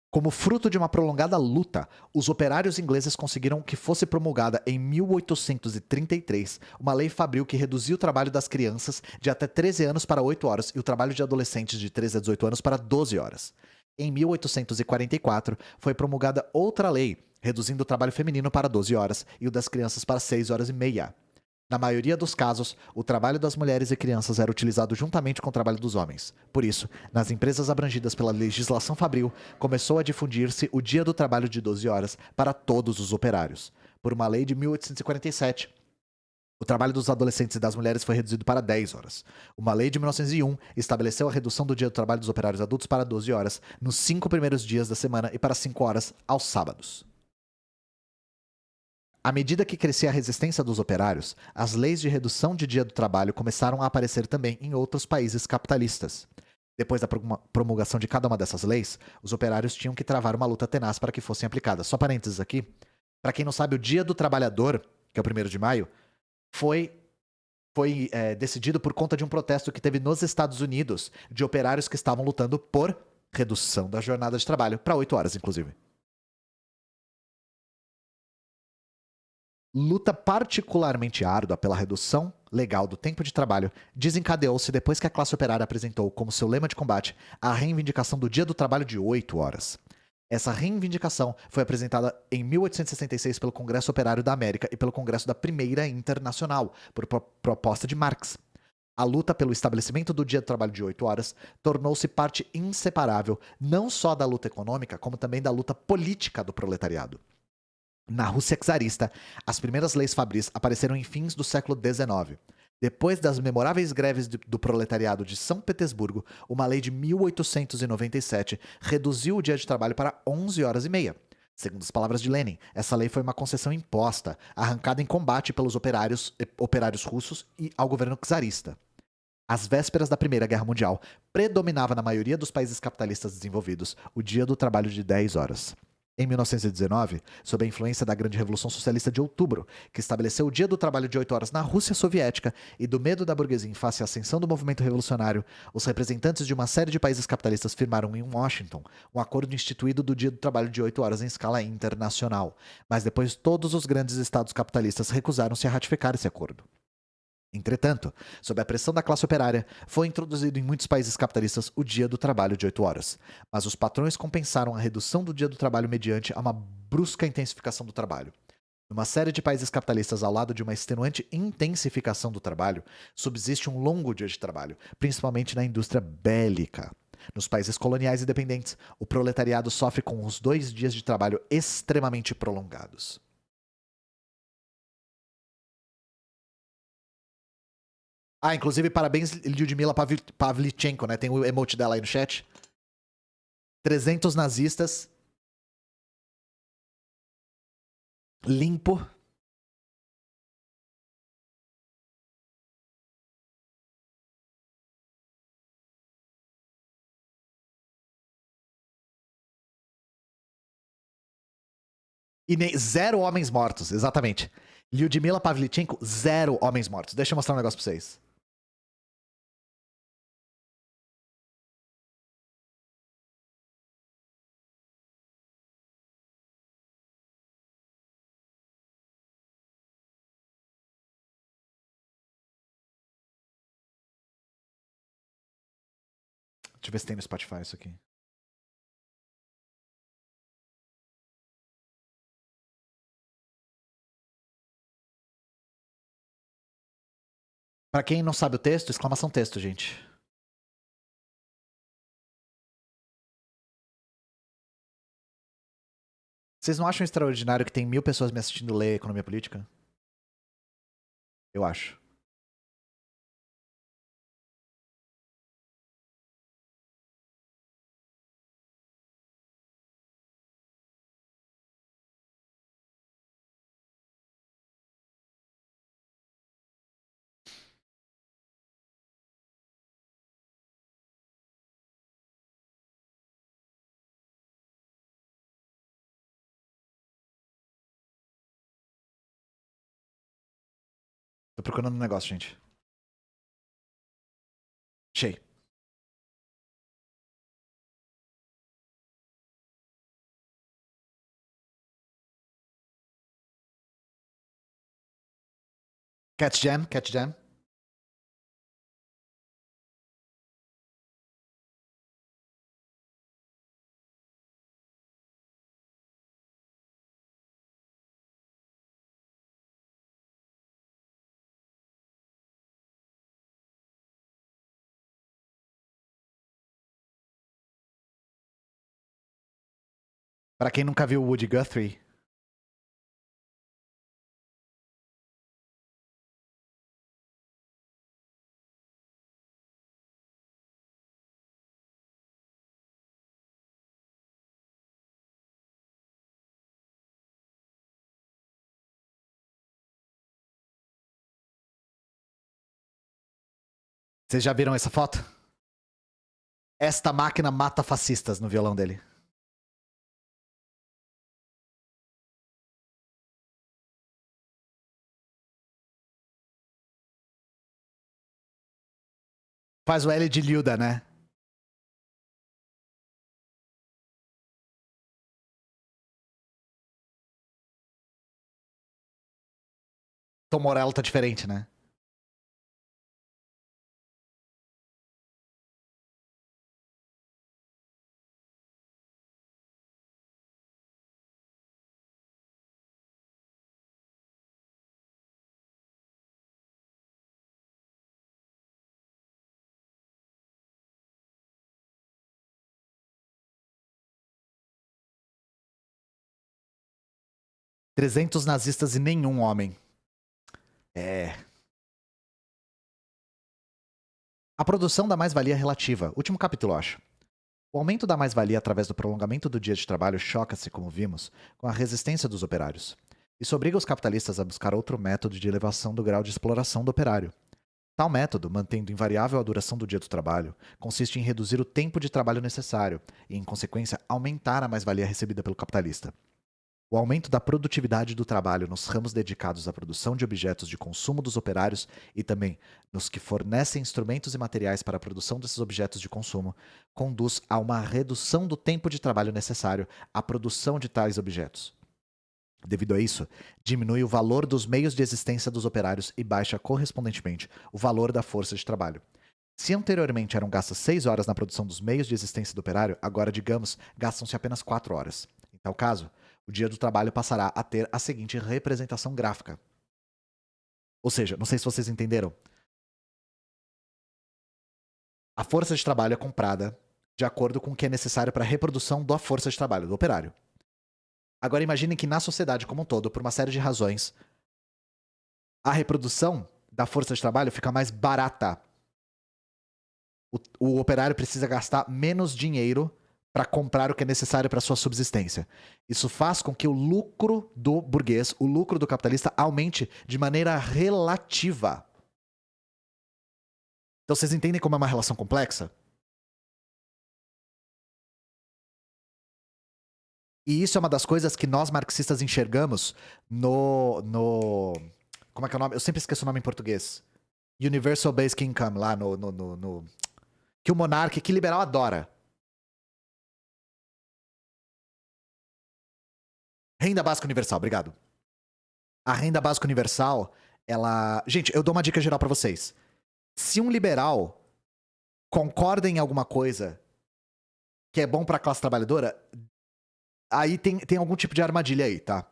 Como fruto de uma prolongada luta, os operários ingleses conseguiram que fosse promulgada em 1833 uma lei fabril que reduziu o trabalho das crianças de até 13 anos para 8 horas e o trabalho de adolescentes de 13 a 18 anos para 12 horas. Em 1844, foi promulgada outra lei, reduzindo o trabalho feminino para 12 horas e o das crianças para 6 horas e meia. Na maioria dos casos, o trabalho das mulheres e crianças era utilizado juntamente com o trabalho dos homens. Por isso, nas empresas abrangidas pela legislação fabril, começou a difundir-se o dia do trabalho de 12 horas para todos os operários. Por uma lei de 1847, o trabalho dos adolescentes e das mulheres foi reduzido para 10 horas. Uma lei de 1901 estabeleceu a redução do dia do trabalho dos operários adultos para 12 horas nos 5 primeiros dias da semana e para 5 horas aos sábados. À medida que crescia a resistência dos operários, as leis de redução de dia do trabalho começaram a aparecer também em outros países capitalistas. Depois da promulgação de cada uma dessas leis, os operários tinham que travar uma luta tenaz para que fossem aplicadas. Só parênteses aqui. Para quem não sabe, o Dia do Trabalhador, que é o 1º de maio, foi decidido por conta de um protesto que teve nos Estados Unidos de operários que estavam lutando por redução da jornada de trabalho para 8 horas, inclusive. Luta particularmente árdua pela redução legal do tempo de trabalho desencadeou-se depois que a classe operária apresentou como seu lema de combate a reivindicação do dia do trabalho de 8 horas. Essa reivindicação foi apresentada em 1866 pelo Congresso Operário da América e pelo Congresso da Primeira Internacional, por proposta de Marx. A luta pelo estabelecimento do dia do trabalho de 8 horas tornou-se parte inseparável não só da luta econômica, como também da luta política do proletariado. Na Rússia czarista, as primeiras leis fabris apareceram em fins do século XIX. Depois das memoráveis greves do proletariado de São Petersburgo, uma lei de 1897 reduziu o dia de trabalho para 11 horas e meia. Segundo as palavras de Lenin, essa lei foi uma concessão imposta, arrancada em combate pelos operários russos e ao governo czarista. Às vésperas da Primeira Guerra Mundial, predominava na maioria dos países capitalistas desenvolvidos o dia do trabalho de 10 horas. Em 1919, sob a influência da Grande Revolução Socialista de Outubro, que estabeleceu o dia do trabalho de 8 horas na Rússia soviética, e do medo da burguesia em face à ascensão do movimento revolucionário, os representantes de uma série de países capitalistas firmaram em Washington um acordo instituído do dia do trabalho de 8 horas em escala internacional. Mas depois todos os grandes estados capitalistas recusaram-se a ratificar esse acordo. Entretanto, sob a pressão da classe operária, foi introduzido em muitos países capitalistas o dia do trabalho de 8 horas. Mas os patrões compensaram a redução do dia do trabalho mediante a uma brusca intensificação do trabalho. Numa série de países capitalistas, ao lado de uma extenuante intensificação do trabalho, subsiste um longo dia de trabalho, principalmente na indústria bélica. Nos países coloniais e dependentes, o proletariado sofre com os 2 dias de trabalho extremamente prolongados. Ah, inclusive, parabéns, Lyudmila Pavlichenko, né? Tem o emote dela aí no chat. 300 nazistas. Limpo. E nem, 0 homens mortos, exatamente. Lyudmila Pavlichenko, 0 homens mortos. Deixa eu mostrar um negócio pra vocês. Deixa eu ver se tem no Spotify isso aqui. Pra quem não sabe o texto, exclamação texto, gente. Vocês não acham extraordinário que tem 1000 pessoas me assistindo ler economia política? Eu acho. Tô procurando um negócio, gente. Achei. Catch Jam, Catch Jam. Pra quem nunca viu o Woody Guthrie, vocês já viram essa foto? Esta máquina mata fascistas no violão dele. Faz o L de Lilda, né? Tom Morello tá diferente, né? "300 nazistas e nenhum homem." É. A produção da mais-valia relativa. Último capítulo, eu acho. O aumento da mais-valia através do prolongamento do dia de trabalho choca-se, como vimos, com a resistência dos operários. Isso obriga os capitalistas a buscar outro método de elevação do grau de exploração do operário. Tal método, mantendo invariável a duração do dia do trabalho, consiste em reduzir o tempo de trabalho necessário e, em consequência, aumentar a mais-valia recebida pelo capitalista. O aumento da produtividade do trabalho nos ramos dedicados à produção de objetos de consumo dos operários e também nos que fornecem instrumentos e materiais para a produção desses objetos de consumo conduz a uma redução do tempo de trabalho necessário à produção de tais objetos. Devido a isso, diminui o valor dos meios de existência dos operários e baixa correspondentemente o valor da força de trabalho. Se anteriormente eram gastas 6 horas na produção dos meios de existência do operário, agora, digamos, gastam-se apenas 4 horas. Em tal caso, o dia do trabalho passará a ter a seguinte representação gráfica. Ou seja, não sei se vocês entenderam. A força de trabalho é comprada de acordo com o que é necessário para a reprodução da força de trabalho, do operário. Agora imaginem que na sociedade como um todo, por uma série de razões, a reprodução da força de trabalho fica mais barata. O operário precisa gastar menos dinheiro para comprar o que é necessário para sua subsistência. Isso faz com que o lucro do burguês, o lucro do capitalista, aumente de maneira relativa. Então vocês entendem como é uma relação complexa? E isso é uma das coisas que nós marxistas enxergamos no como é que é o nome? Eu sempre esqueço o nome em português. Universal Basic Income, lá no que o monarca, que liberal adora. Renda básica universal, obrigado. A renda básica universal, ela... Gente, eu dou uma dica geral pra vocês. Se um liberal concorda em alguma coisa que é bom pra classe trabalhadora, aí tem algum tipo de armadilha aí, tá?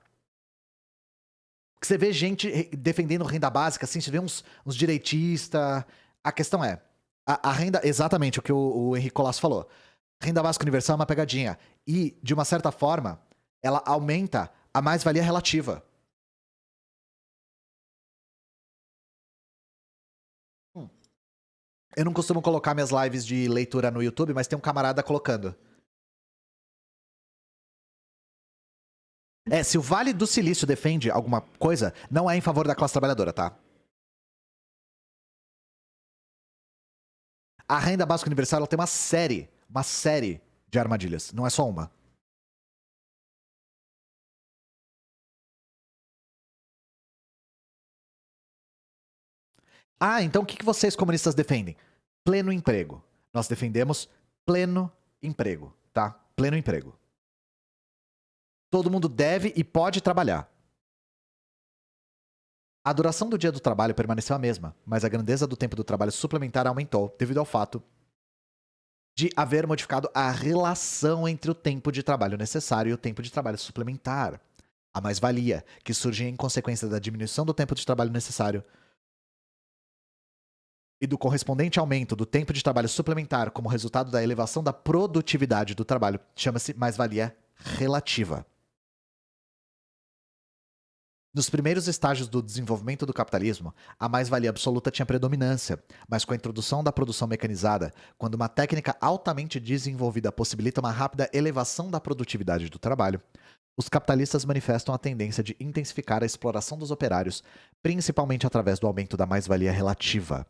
Porque você vê gente defendendo renda básica, assim, você vê uns direitistas. A questão é, a renda, exatamente o que o Henrique Colasso falou. Renda básica universal é uma pegadinha. E, de uma certa forma, ela aumenta a mais-valia relativa. Eu não costumo colocar minhas lives de leitura no YouTube, mas tem um camarada colocando. Se o Vale do Silício defende alguma coisa, não é em favor da classe trabalhadora, tá? A renda básica universal ela tem uma série de armadilhas, não é só uma. Ah, então o que vocês comunistas defendem? Pleno emprego. Nós defendemos pleno emprego, tá? Pleno emprego. Todo mundo deve e pode trabalhar. A duração do dia do trabalho permaneceu a mesma, mas a grandeza do tempo do trabalho suplementar aumentou devido ao fato de haver modificado a relação entre o tempo de trabalho necessário e o tempo de trabalho suplementar. A mais-valia, que surge em consequência da diminuição do tempo de trabalho necessário e do correspondente aumento do tempo de trabalho suplementar como resultado da elevação da produtividade do trabalho, chama-se mais-valia relativa. Nos primeiros estágios do desenvolvimento do capitalismo, a mais-valia absoluta tinha predominância, mas com a introdução da produção mecanizada, quando uma técnica altamente desenvolvida possibilita uma rápida elevação da produtividade do trabalho, os capitalistas manifestam a tendência de intensificar a exploração dos operários, principalmente através do aumento da mais-valia relativa.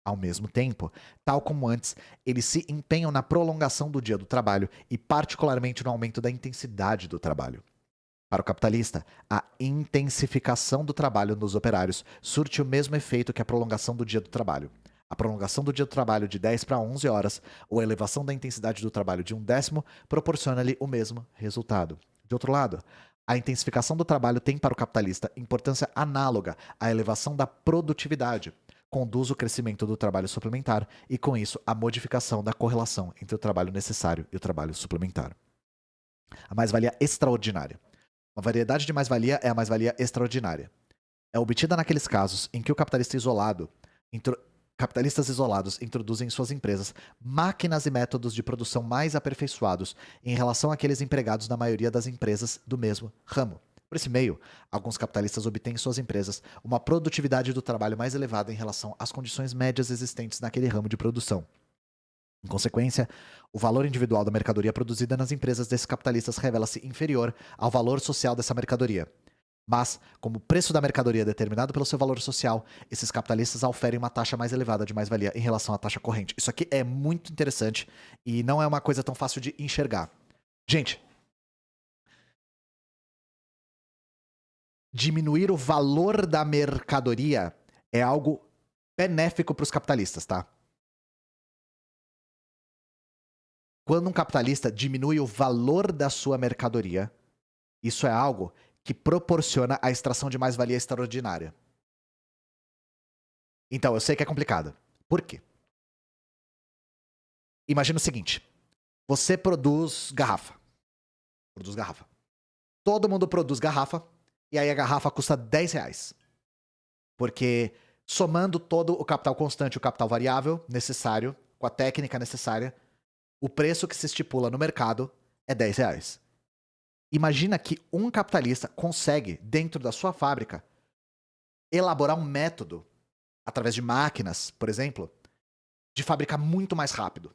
Ao mesmo tempo, tal como antes, eles se empenham na prolongação do dia do trabalho e particularmente no aumento da intensidade do trabalho. Para o capitalista, a intensificação do trabalho nos operários surte o mesmo efeito que a prolongação do dia do trabalho. A prolongação do dia do trabalho de 10 para 11 horas ou a elevação da intensidade do trabalho de 1/10 proporciona-lhe o mesmo resultado. De outro lado, a intensificação do trabalho tem para o capitalista importância análoga à elevação da produtividade, conduz o crescimento do trabalho suplementar e, com isso, a modificação da correlação entre o trabalho necessário e o trabalho suplementar. A mais-valia extraordinária. Uma variedade de mais-valia é a mais-valia extraordinária. É obtida naqueles casos em que o capitalistas isolados introduzem em suas empresas máquinas e métodos de produção mais aperfeiçoados em relação àqueles empregados na maioria das empresas do mesmo ramo. Por esse meio, alguns capitalistas obtêm em suas empresas uma produtividade do trabalho mais elevada em relação às condições médias existentes naquele ramo de produção. Em consequência, o valor individual da mercadoria produzida nas empresas desses capitalistas revela-se inferior ao valor social dessa mercadoria. Mas, como o preço da mercadoria é determinado pelo seu valor social, esses capitalistas oferem uma taxa mais elevada de mais-valia em relação à taxa corrente. Isso aqui é muito interessante e não é uma coisa tão fácil de enxergar. Gente, diminuir o valor da mercadoria é algo benéfico para os capitalistas, tá? Quando um capitalista diminui o valor da sua mercadoria, isso é algo que proporciona a extração de mais-valia extraordinária. Então, eu sei que é complicado. Por quê? Imagina o seguinte. Você produz garrafa. Todo mundo produz garrafa, e aí a garrafa custa R$10. Porque somando todo o capital constante e o capital variável necessário, com a técnica necessária, o preço que se estipula no mercado é R$10. Imagina que um capitalista consegue, dentro da sua fábrica, elaborar um método, através de máquinas, por exemplo, de fabricar muito mais rápido.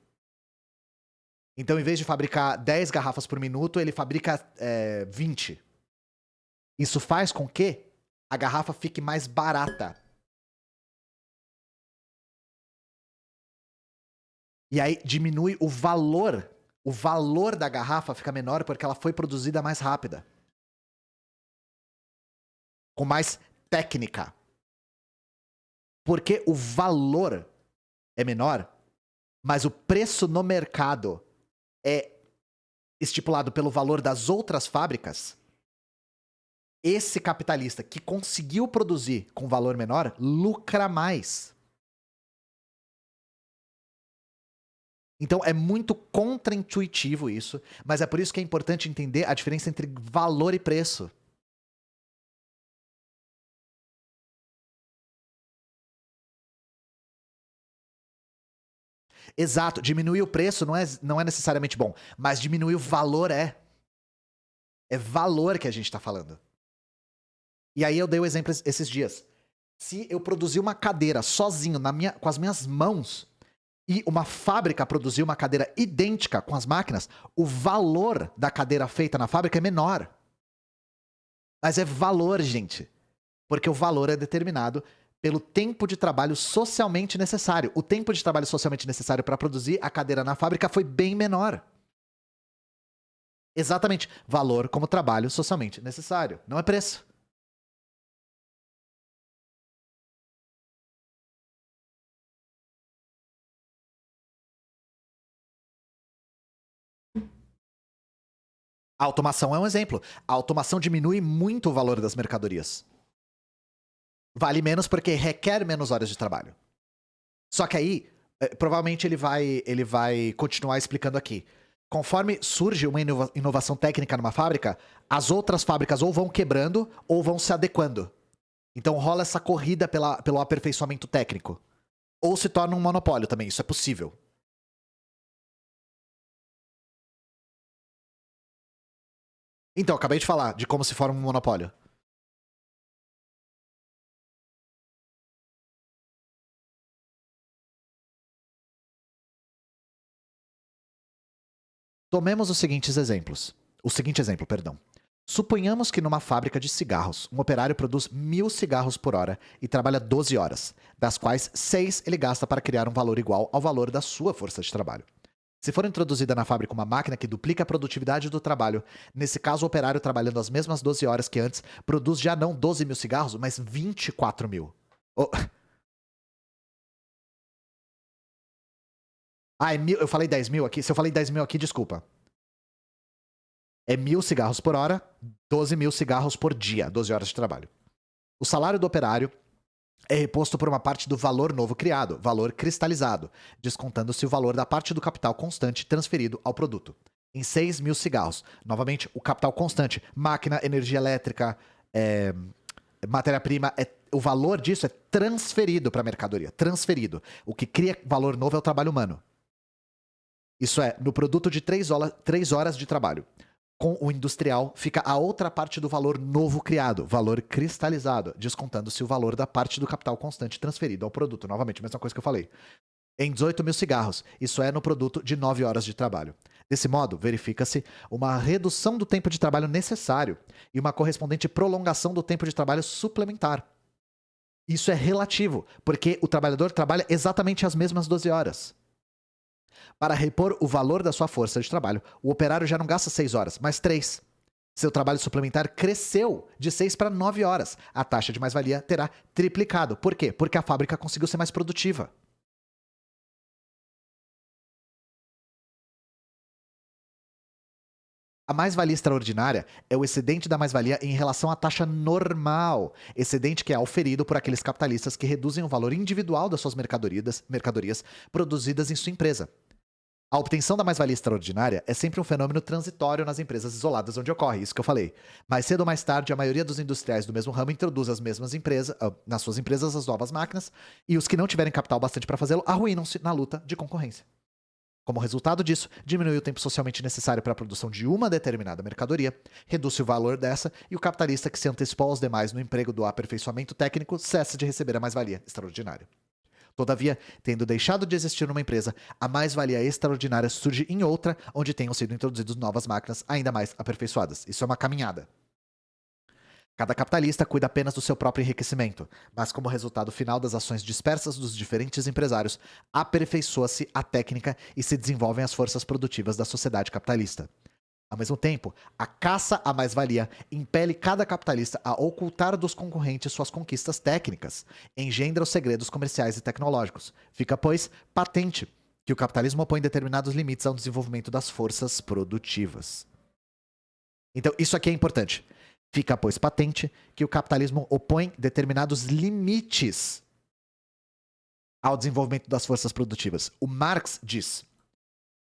Então, em vez de fabricar 10 garrafas por minuto, ele fabrica 20. Isso faz com que a garrafa fique mais barata. E aí diminui o valor o valor da garrafa fica menor porque ela foi produzida mais rápida. Com mais técnica. Porque o valor é menor, mas o preço no mercado é estipulado pelo valor das outras fábricas. Esse capitalista que conseguiu produzir com valor menor lucra mais. Então é muito contraintuitivo isso, mas é por isso que é importante entender a diferença entre valor e preço. Exato, diminuir o preço não é necessariamente bom, mas diminuir o valor é. É valor que a gente tá falando. E aí eu dei o exemplo esses dias. Se eu produzir uma cadeira sozinho com as minhas mãos e uma fábrica produzir uma cadeira idêntica com as máquinas, o valor da cadeira feita na fábrica é menor. Mas é valor, gente. Porque o valor é determinado pelo tempo de trabalho socialmente necessário. O tempo de trabalho socialmente necessário para produzir a cadeira na fábrica foi bem menor. Exatamente. Valor como trabalho socialmente necessário. Não é preço. A automação é um exemplo. A automação diminui muito o valor das mercadorias. Vale menos porque requer menos horas de trabalho. Só que aí, provavelmente ele vai continuar explicando aqui. Conforme surge uma inovação técnica numa fábrica, as outras fábricas ou vão quebrando ou vão se adequando. Então rola essa corrida pelo aperfeiçoamento técnico. Ou se torna um monopólio também, isso é possível. Então, acabei de falar de como se forma um monopólio. Tomemos os seguinte exemplo, perdão. Suponhamos que numa fábrica de cigarros, um operário produz 1.000 cigarros por hora e trabalha 12 horas, das quais 6 ele gasta para criar um valor igual ao valor da sua força de trabalho. Se for introduzida na fábrica uma máquina que duplica a produtividade do trabalho, nesse caso o operário trabalhando as mesmas 12 horas que antes, produz já não 12.000 cigarros, mas 24.000. Oh. Ah, é 1.000, eu falei 10.000 aqui? Se eu falei 10.000 aqui, desculpa. É 1.000 cigarros por hora, 12.000 cigarros por dia, 12 horas de trabalho. O salário do operário é reposto por uma parte do valor novo criado, valor cristalizado, descontando-se o valor da parte do capital constante transferido ao produto. Em 6.000 cigarros, novamente, o capital constante, máquina, energia elétrica, matéria-prima, o valor disso é transferido para a mercadoria, transferido. O que cria valor novo é o trabalho humano. Isso é, no produto de 3 horas de trabalho. Com o industrial, fica a outra parte do valor novo criado, valor cristalizado, descontando-se o valor da parte do capital constante transferido ao produto. Novamente, a mesma coisa que eu falei. Em 18.000 cigarros, isso é no produto de 9 horas de trabalho. Desse modo, verifica-se uma redução do tempo de trabalho necessário e uma correspondente prolongação do tempo de trabalho suplementar. Isso é relativo, porque o trabalhador trabalha exatamente as mesmas 12 horas. Para repor o valor da sua força de trabalho, o operário já não gasta 6 horas, mas 3. Seu trabalho suplementar cresceu de 6 para 9 horas. A taxa de mais-valia terá triplicado. Por quê? Porque a fábrica conseguiu ser mais produtiva. A mais-valia extraordinária é o excedente da mais-valia em relação à taxa normal, excedente que é auferido por aqueles capitalistas que reduzem o valor individual das suas mercadorias produzidas em sua empresa. A obtenção da mais-valia extraordinária é sempre um fenômeno transitório nas empresas isoladas onde ocorre, isso que eu falei. Mais cedo ou mais tarde, a maioria dos industriais do mesmo ramo introduz nas suas empresas as novas máquinas, e os que não tiverem capital bastante para fazê-lo arruinam-se na luta de concorrência. Como resultado disso, diminui o tempo socialmente necessário para a produção de uma determinada mercadoria, reduz o valor dessa, e o capitalista que se antecipou aos demais no emprego do aperfeiçoamento técnico cessa de receber a mais-valia extraordinária. Todavia, tendo deixado de existir numa empresa, a mais-valia extraordinária surge em outra, onde tenham sido introduzidas novas máquinas ainda mais aperfeiçoadas. Isso é uma caminhada. Cada capitalista cuida apenas do seu próprio enriquecimento, mas como resultado final das ações dispersas dos diferentes empresários, aperfeiçoa-se a técnica e se desenvolvem as forças produtivas da sociedade capitalista. Ao mesmo tempo, a caça à mais-valia impele cada capitalista a ocultar dos concorrentes suas conquistas técnicas, engendra os segredos comerciais e tecnológicos. Fica, pois, patente que o capitalismo opõe determinados limites ao desenvolvimento das forças produtivas. Então, isso aqui é importante. Fica, pois, patente que o capitalismo opõe determinados limites ao desenvolvimento das forças produtivas. O Marx diz: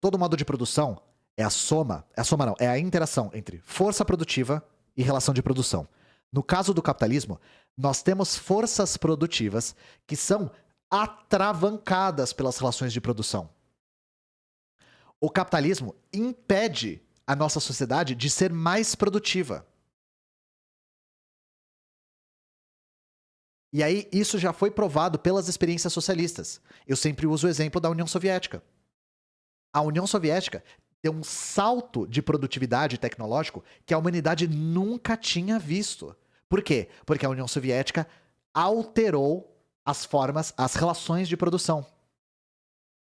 todo modo de produção é a interação entre força produtiva e relação de produção. No caso do capitalismo, nós temos forças produtivas que são atravancadas pelas relações de produção. O capitalismo impede a nossa sociedade de ser mais produtiva. E aí, isso já foi provado pelas experiências socialistas. Eu sempre uso o exemplo da União Soviética. A União Soviética deu um salto de produtividade tecnológico que a humanidade nunca tinha visto. Por quê? Porque a União Soviética alterou as relações de produção.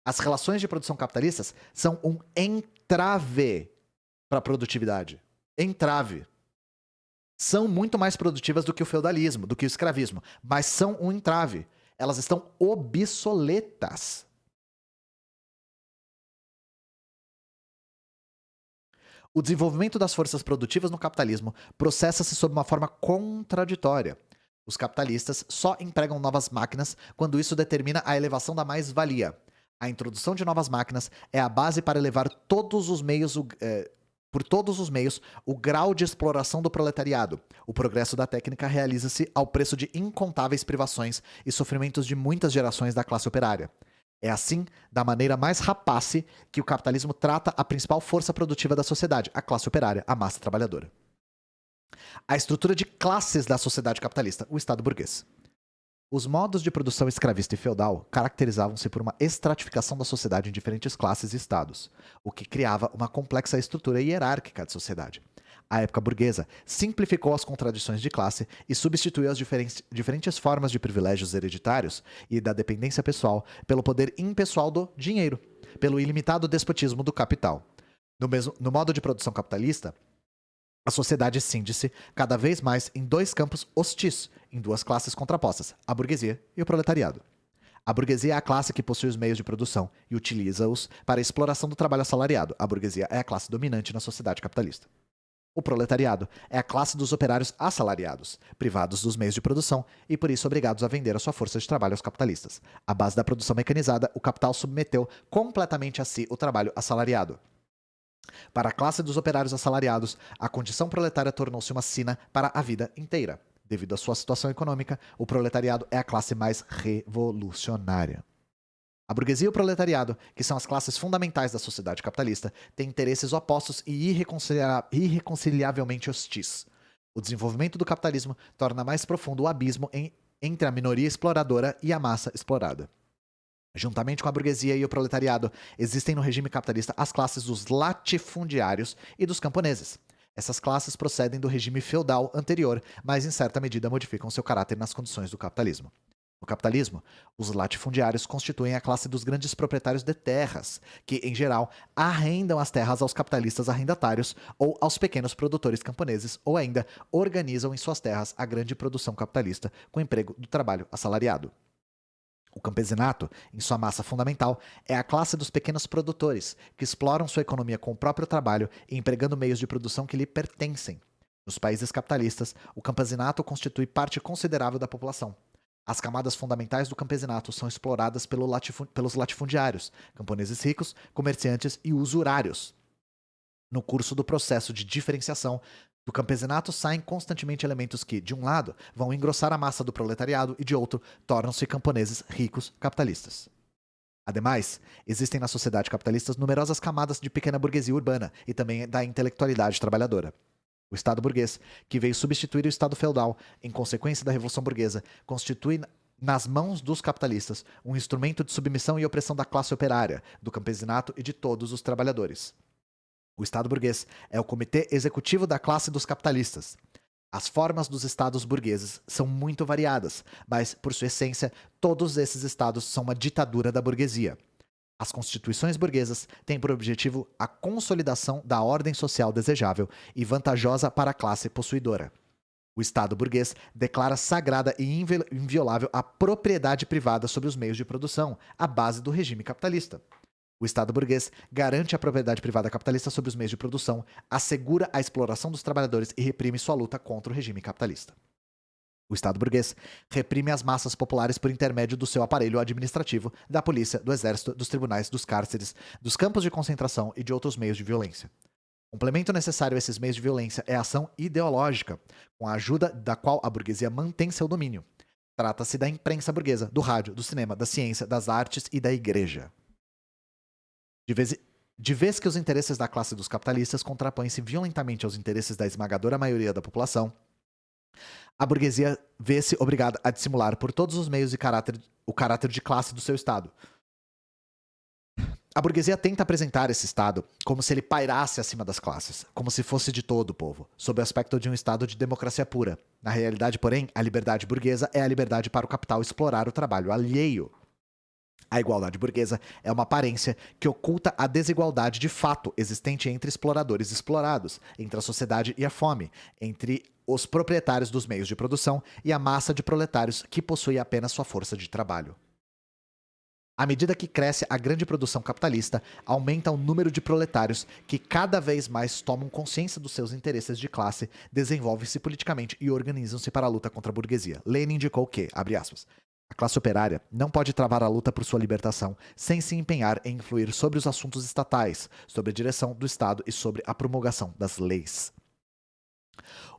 As relações de produção capitalistas são um entrave para a produtividade. Entrave. São muito mais produtivas do que o feudalismo, do que o escravismo, mas são um entrave. Elas estão obsoletas. O desenvolvimento das forças produtivas no capitalismo processa-se sob uma forma contraditória. Os capitalistas só empregam novas máquinas quando isso determina a elevação da mais-valia. A introdução de novas máquinas é a base para elevar por todos os meios o grau de exploração do proletariado. O progresso da técnica realiza-se ao preço de incontáveis privações e sofrimentos de muitas gerações da classe operária. É assim, da maneira mais rapace, que o capitalismo trata a principal força produtiva da sociedade, a classe operária, a massa trabalhadora. A estrutura de classes da sociedade capitalista, o Estado burguês. Os modos de produção escravista e feudal caracterizavam-se por uma estratificação da sociedade em diferentes classes e estados, o que criava uma complexa estrutura hierárquica de sociedade. A época burguesa simplificou as contradições de classe e substituiu as diferentes formas de privilégios hereditários e da dependência pessoal pelo poder impessoal do dinheiro, pelo ilimitado despotismo do capital. No modo de produção capitalista, a sociedade cinde-se cada vez mais em dois campos hostis, em duas classes contrapostas, a burguesia e o proletariado. A burguesia é a classe que possui os meios de produção e utiliza-os para a exploração do trabalho assalariado. A burguesia é a classe dominante na sociedade capitalista. O proletariado é a classe dos operários assalariados, privados dos meios de produção e por isso obrigados a vender a sua força de trabalho aos capitalistas. À base da produção mecanizada, o capital submeteu completamente a si o trabalho assalariado. Para a classe dos operários assalariados, a condição proletária tornou-se uma sina para a vida inteira. Devido à sua situação econômica, o proletariado é a classe mais revolucionária. A burguesia e o proletariado, que são as classes fundamentais da sociedade capitalista, têm interesses opostos e irreconciliavelmente hostis. O desenvolvimento do capitalismo torna mais profundo o abismo entre a minoria exploradora e a massa explorada. Juntamente com a burguesia e o proletariado, existem no regime capitalista as classes dos latifundiários e dos camponeses. Essas classes procedem do regime feudal anterior, mas em certa medida modificam seu caráter nas condições do capitalismo. No capitalismo, os latifundiários constituem a classe dos grandes proprietários de terras, que, em geral, arrendam as terras aos capitalistas arrendatários ou aos pequenos produtores camponeses, ou ainda organizam em suas terras a grande produção capitalista com o emprego do trabalho assalariado. O campesinato, em sua massa fundamental, é a classe dos pequenos produtores, que exploram sua economia com o próprio trabalho e empregando meios de produção que lhe pertencem. Nos países capitalistas, o campesinato constitui parte considerável da população. As camadas fundamentais do campesinato são exploradas pelos latifundiários, camponeses ricos, comerciantes e usurários. No curso do processo de diferenciação, do campesinato saem constantemente elementos que, de um lado, vão engrossar a massa do proletariado e, de outro, tornam-se camponeses ricos capitalistas. Ademais, existem na sociedade capitalista numerosas camadas de pequena burguesia urbana e também da intelectualidade trabalhadora. O Estado burguês, que veio substituir o Estado feudal em consequência da Revolução Burguesa, constitui nas mãos dos capitalistas um instrumento de submissão e opressão da classe operária, do campesinato e de todos os trabalhadores. O Estado burguês é o comitê executivo da classe dos capitalistas. As formas dos estados burgueses são muito variadas, mas, por sua essência, todos esses estados são uma ditadura da burguesia. As constituições burguesas têm por objetivo a consolidação da ordem social desejável e vantajosa para a classe possuidora. O Estado burguês declara sagrada e inviolável a propriedade privada sobre os meios de produção, a base do regime capitalista. O Estado burguês garante a propriedade privada capitalista sobre os meios de produção, assegura a exploração dos trabalhadores e reprime sua luta contra o regime capitalista. O Estado burguês reprime as massas populares por intermédio do seu aparelho administrativo, da polícia, do exército, dos tribunais, dos cárceres, dos campos de concentração e de outros meios de violência. O complemento necessário a esses meios de violência é a ação ideológica, com a ajuda da qual a burguesia mantém seu domínio. Trata-se da imprensa burguesa, do rádio, do cinema, da ciência, das artes e da igreja. De vez que os interesses da classe dos capitalistas contrapõem-se violentamente aos interesses da esmagadora maioria da população, a burguesia vê-se obrigada a dissimular por todos os meios o caráter de classe do seu Estado. A burguesia tenta apresentar esse Estado como se ele pairasse acima das classes, como se fosse de todo o povo, sob o aspecto de um Estado de democracia pura. Na realidade, porém, a liberdade burguesa é a liberdade para o capital explorar o trabalho alheio. A igualdade burguesa é uma aparência que oculta a desigualdade de fato existente entre exploradores e explorados, entre a sociedade e a fome, entre os proprietários dos meios de produção e a massa de proletários que possui apenas sua força de trabalho. À medida que cresce a grande produção capitalista, aumenta o número de proletários que cada vez mais tomam consciência dos seus interesses de classe, desenvolvem-se politicamente e organizam-se para a luta contra a burguesia. Lenin indicou que, abre aspas, a classe operária não pode travar a luta por sua libertação sem se empenhar em influir sobre os assuntos estatais, sobre a direção do Estado e sobre a promulgação das leis.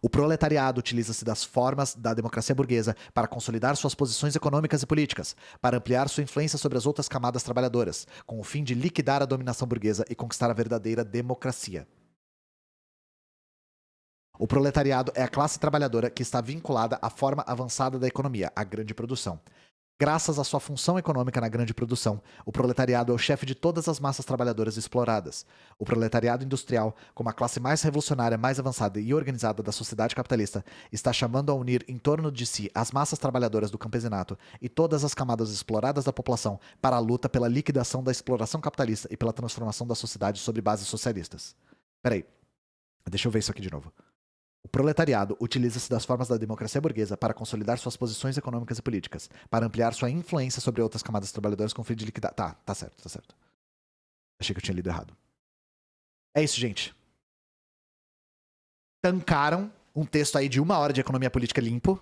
O proletariado utiliza-se das formas da democracia burguesa para consolidar suas posições econômicas e políticas, para ampliar sua influência sobre as outras camadas trabalhadoras, com o fim de liquidar a dominação burguesa e conquistar a verdadeira democracia. O proletariado é a classe trabalhadora que está vinculada à forma avançada da economia, a grande produção. Graças à sua função econômica na grande produção, o proletariado é o chefe de todas as massas trabalhadoras exploradas. O proletariado industrial, como a classe mais revolucionária, mais avançada e organizada da sociedade capitalista, está chamando a unir em torno de si as massas trabalhadoras do campesinato e todas as camadas exploradas da população para a luta pela liquidação da exploração capitalista e pela transformação da sociedade sobre bases socialistas. Peraí, deixa eu ver isso aqui de novo. O proletariado utiliza-se das formas da democracia burguesa para consolidar suas posições econômicas e políticas, para ampliar sua influência sobre outras camadas trabalhadoras com o fim de liquidar... Tá certo, tá certo. Achei que eu tinha lido errado. É isso, gente. Tancaram um texto aí de 1 hora de economia política limpo.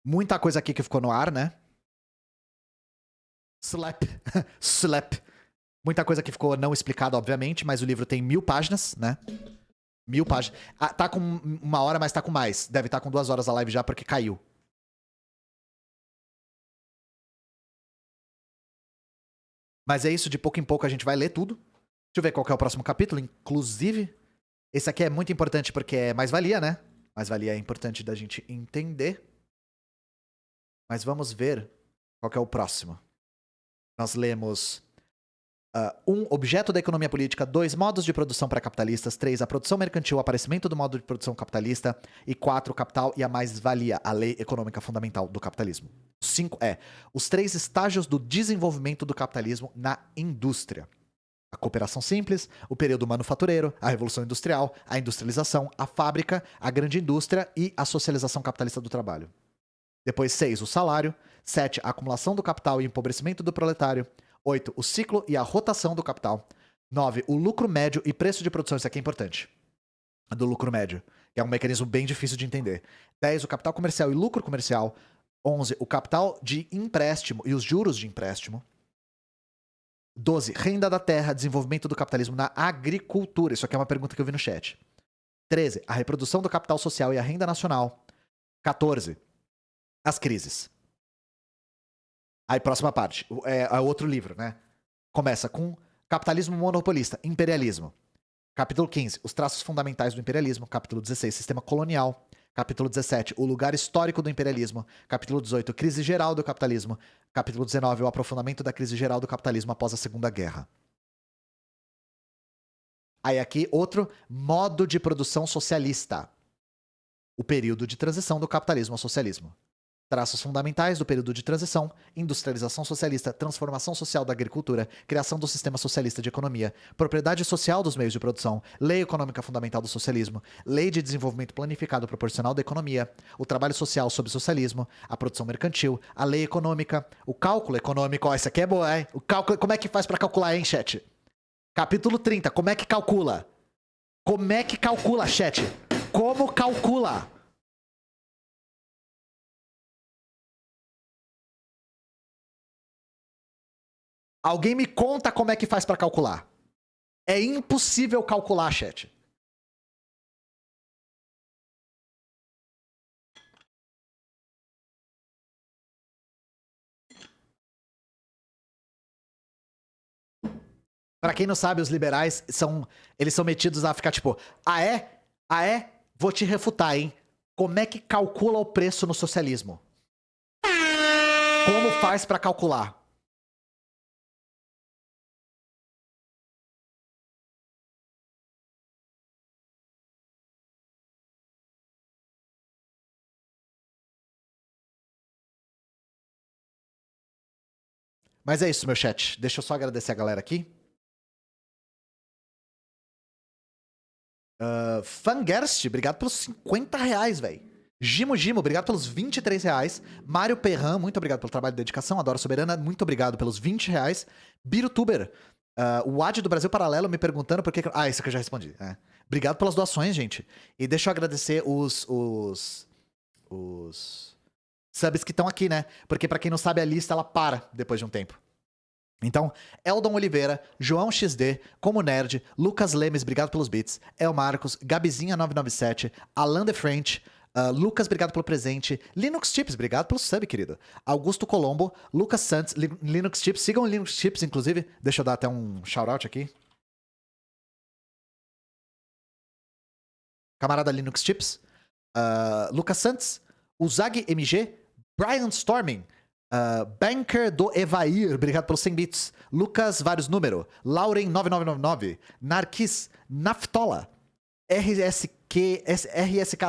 Muita coisa aqui que ficou no ar, né? Slap. Slap. Muita coisa que ficou não explicada, obviamente, mas o livro tem 1000 páginas, né? 1000 páginas. Ah, tá com 1 hora, mas tá com mais. Deve estar com 2 horas a live já, porque caiu. Mas é isso, de pouco em pouco a gente vai ler tudo. Deixa eu ver qual que é o próximo capítulo. Inclusive, esse aqui é muito importante porque é mais-valia, né? Mais-valia é importante da gente entender. Mas vamos ver qual que é o próximo. Nós lemos... 1. Objeto da economia política. 2. Modos de produção pré-capitalistas. 3. A produção mercantil, o aparecimento do modo de produção capitalista. E 4. O capital e a mais-valia, a lei econômica fundamental do capitalismo. 5. Os 3 estágios do desenvolvimento do capitalismo na indústria. A cooperação simples, o período manufatureiro, a revolução industrial, a industrialização, a fábrica, a grande indústria e a socialização capitalista do trabalho. Depois 6. O salário. 7. A acumulação do capital e empobrecimento do proletário. 8. O ciclo e a rotação do capital. 9. O lucro médio e preço de produção. Isso aqui é importante. Do lucro médio. Que é um mecanismo bem difícil de entender. 10. O capital comercial e lucro comercial. 11. O capital de empréstimo e os juros de empréstimo. 12. Renda da terra, desenvolvimento do capitalismo na agricultura. Isso aqui é uma pergunta que eu vi no chat. 13. A reprodução do capital social e a renda nacional. 14. As crises. Aí, próxima parte. É outro livro, né? Começa com capitalismo monopolista, imperialismo. Capítulo 15, os traços fundamentais do imperialismo. Capítulo 16, sistema colonial. Capítulo 17, o lugar histórico do imperialismo. Capítulo 18, crise geral do capitalismo. Capítulo 19, o aprofundamento da crise geral do capitalismo após a Segunda Guerra. Aí aqui, outro modo de produção socialista. O período de transição do capitalismo ao socialismo. Traços fundamentais do período de transição: industrialização socialista, transformação social da agricultura, criação do sistema socialista de economia, propriedade social dos meios de produção, lei econômica fundamental do socialismo, lei de desenvolvimento planificado proporcional da economia, o trabalho social sob socialismo, a produção mercantil, a lei econômica, o cálculo econômico. Ó, isso aqui é boa, hein? O cálculo, como é que faz pra calcular, hein, chat? Capítulo 30, como é que calcula? Como é que calcula, chat? Como calcula? Alguém me conta como é que faz pra calcular. É impossível calcular, chat. Pra quem não sabe, os liberais eles são metidos a ficar tipo, ah é? Ah é? Vou te refutar, hein? Como é que calcula o preço no socialismo? Como faz pra calcular? Mas é isso, meu chat. Deixa eu só agradecer a galera aqui. Fangerst, obrigado pelos 50 reais, velho. Gimo, obrigado pelos 23 reais. Mário Perran, muito obrigado pelo trabalho e dedicação. Adoro Soberana, muito obrigado pelos 20 reais. Birutuber, o Ad do Brasil Paralelo me perguntando por que. Ah, isso aqui eu já respondi. É. Obrigado pelas doações, gente. E deixa eu agradecer os subs que estão aqui, né? Porque pra quem não sabe, a lista ela para depois de um tempo. Então, Eldon Oliveira, João XD, Como Nerd, Lucas Lemes, obrigado pelos bits, El Marcos, Gabizinha997, Alan The French, Lucas, obrigado pelo presente, Linux Chips, obrigado pelo sub, querido, Augusto Colombo, Lucas Santos, Linux Chips, sigam o Linux Chips, inclusive, deixa eu dar até um shout-out aqui. Camarada Linux Chips, Lucas Santos, Uzag MG, Brian Storming, Banker do Evair, obrigado pelos 100 bits. Lucas, vários número. Lauren9999. Narquis, Naftola. RSK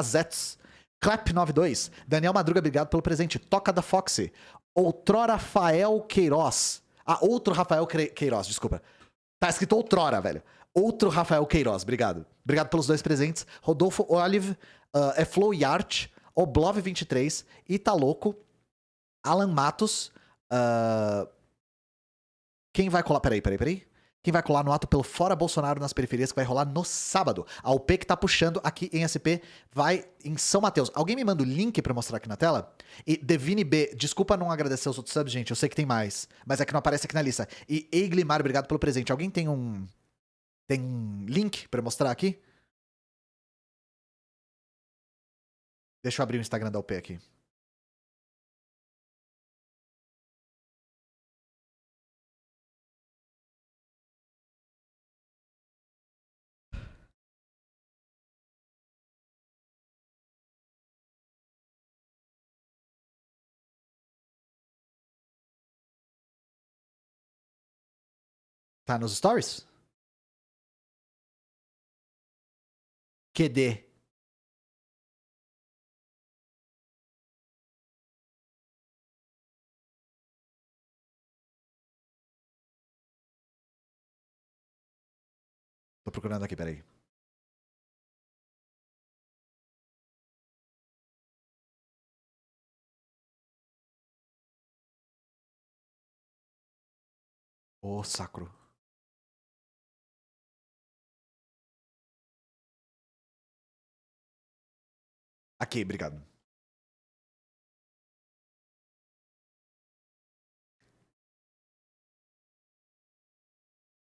Zets. Clap92. Daniel Madruga, obrigado pelo presente. Toca da Foxy. Outrora Rafael Queiroz. Outro Rafael Queiroz, desculpa. Tá escrito outrora, velho. Outro Rafael Queiroz, obrigado. Obrigado pelos dois presentes. Rodolfo Olive, Flow Yart, Oblov23, Italoco, Alan Matos. Quem vai colar? Peraí. Quem vai colar no ato pelo Fora Bolsonaro nas periferias, que vai rolar no sábado. A UP que tá puxando aqui em SP vai em São Mateus. Alguém me manda o link pra mostrar aqui na tela? E Devine B, desculpa não agradecer os outros subs, gente, eu sei que tem mais, mas é que não aparece aqui na lista. E Eiglimar, obrigado pelo presente. Alguém tem um link pra mostrar aqui? Deixa eu abrir o Instagram da UP aqui. Tá nos stories? QD. Tô procurando aqui, peraí. Ô, sacro. Aqui, obrigado.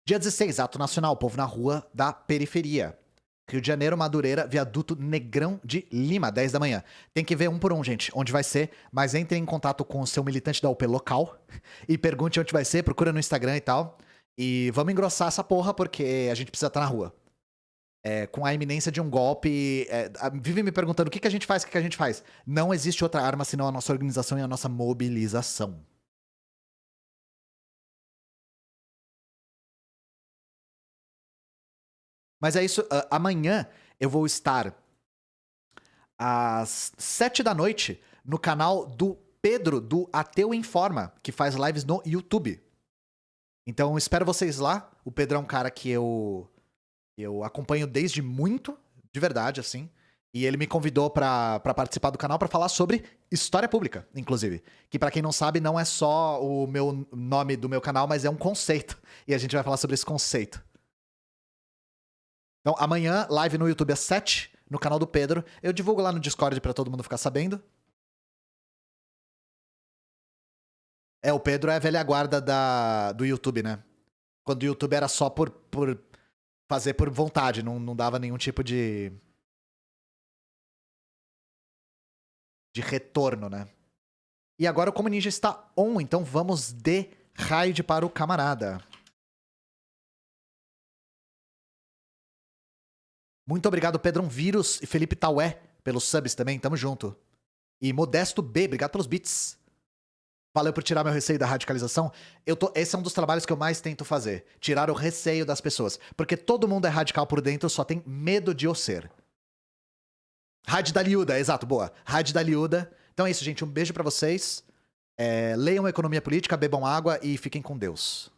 Dia 16, Ato Nacional, Povo na Rua da Periferia. Rio de Janeiro, Madureira, Viaduto Negrão de Lima, 10 da manhã. Tem que ver um por um, gente, onde vai ser, mas entre em contato com o seu militante da UP local e pergunte onde vai ser, procura no Instagram e tal. E vamos engrossar essa porra, porque a gente precisa estar na rua. Com a iminência de um golpe. Vive me perguntando o que a gente faz, o que a gente faz. Não existe outra arma senão a nossa organização e a nossa mobilização. Mas é isso. Amanhã eu vou estar às 7 da noite no canal do Pedro, do Ateu Informa, que faz lives no YouTube. Então, espero vocês lá. O Pedro é um cara que eu acompanho desde muito, de verdade, assim. E ele me convidou pra participar do canal pra falar sobre história pública, inclusive. Que pra quem não sabe, não é só o meu nome do meu canal, mas é um conceito. E a gente vai falar sobre esse conceito. Então, amanhã, live no YouTube às 7, no canal do Pedro. Eu divulgo lá no Discord pra todo mundo ficar sabendo. O Pedro é a velha guarda do YouTube, né? Quando o YouTube era só por fazer por vontade, não dava nenhum tipo de retorno, né? E agora o Como Ninja está on, então vamos de raid para o camarada. Muito obrigado, Pedrão Vírus e Felipe Taué, pelos subs também, tamo junto. E Modesto B, obrigado pelos bits. Valeu por tirar meu receio da radicalização. Esse é um dos trabalhos que eu mais tento fazer. Tirar o receio das pessoas. Porque todo mundo é radical por dentro, só tem medo de o ser. Raid da Liuda, exato, boa. Raid da Liuda. Então é isso, gente. Um beijo pra vocês. Leiam Economia Política, bebam água e fiquem com Deus.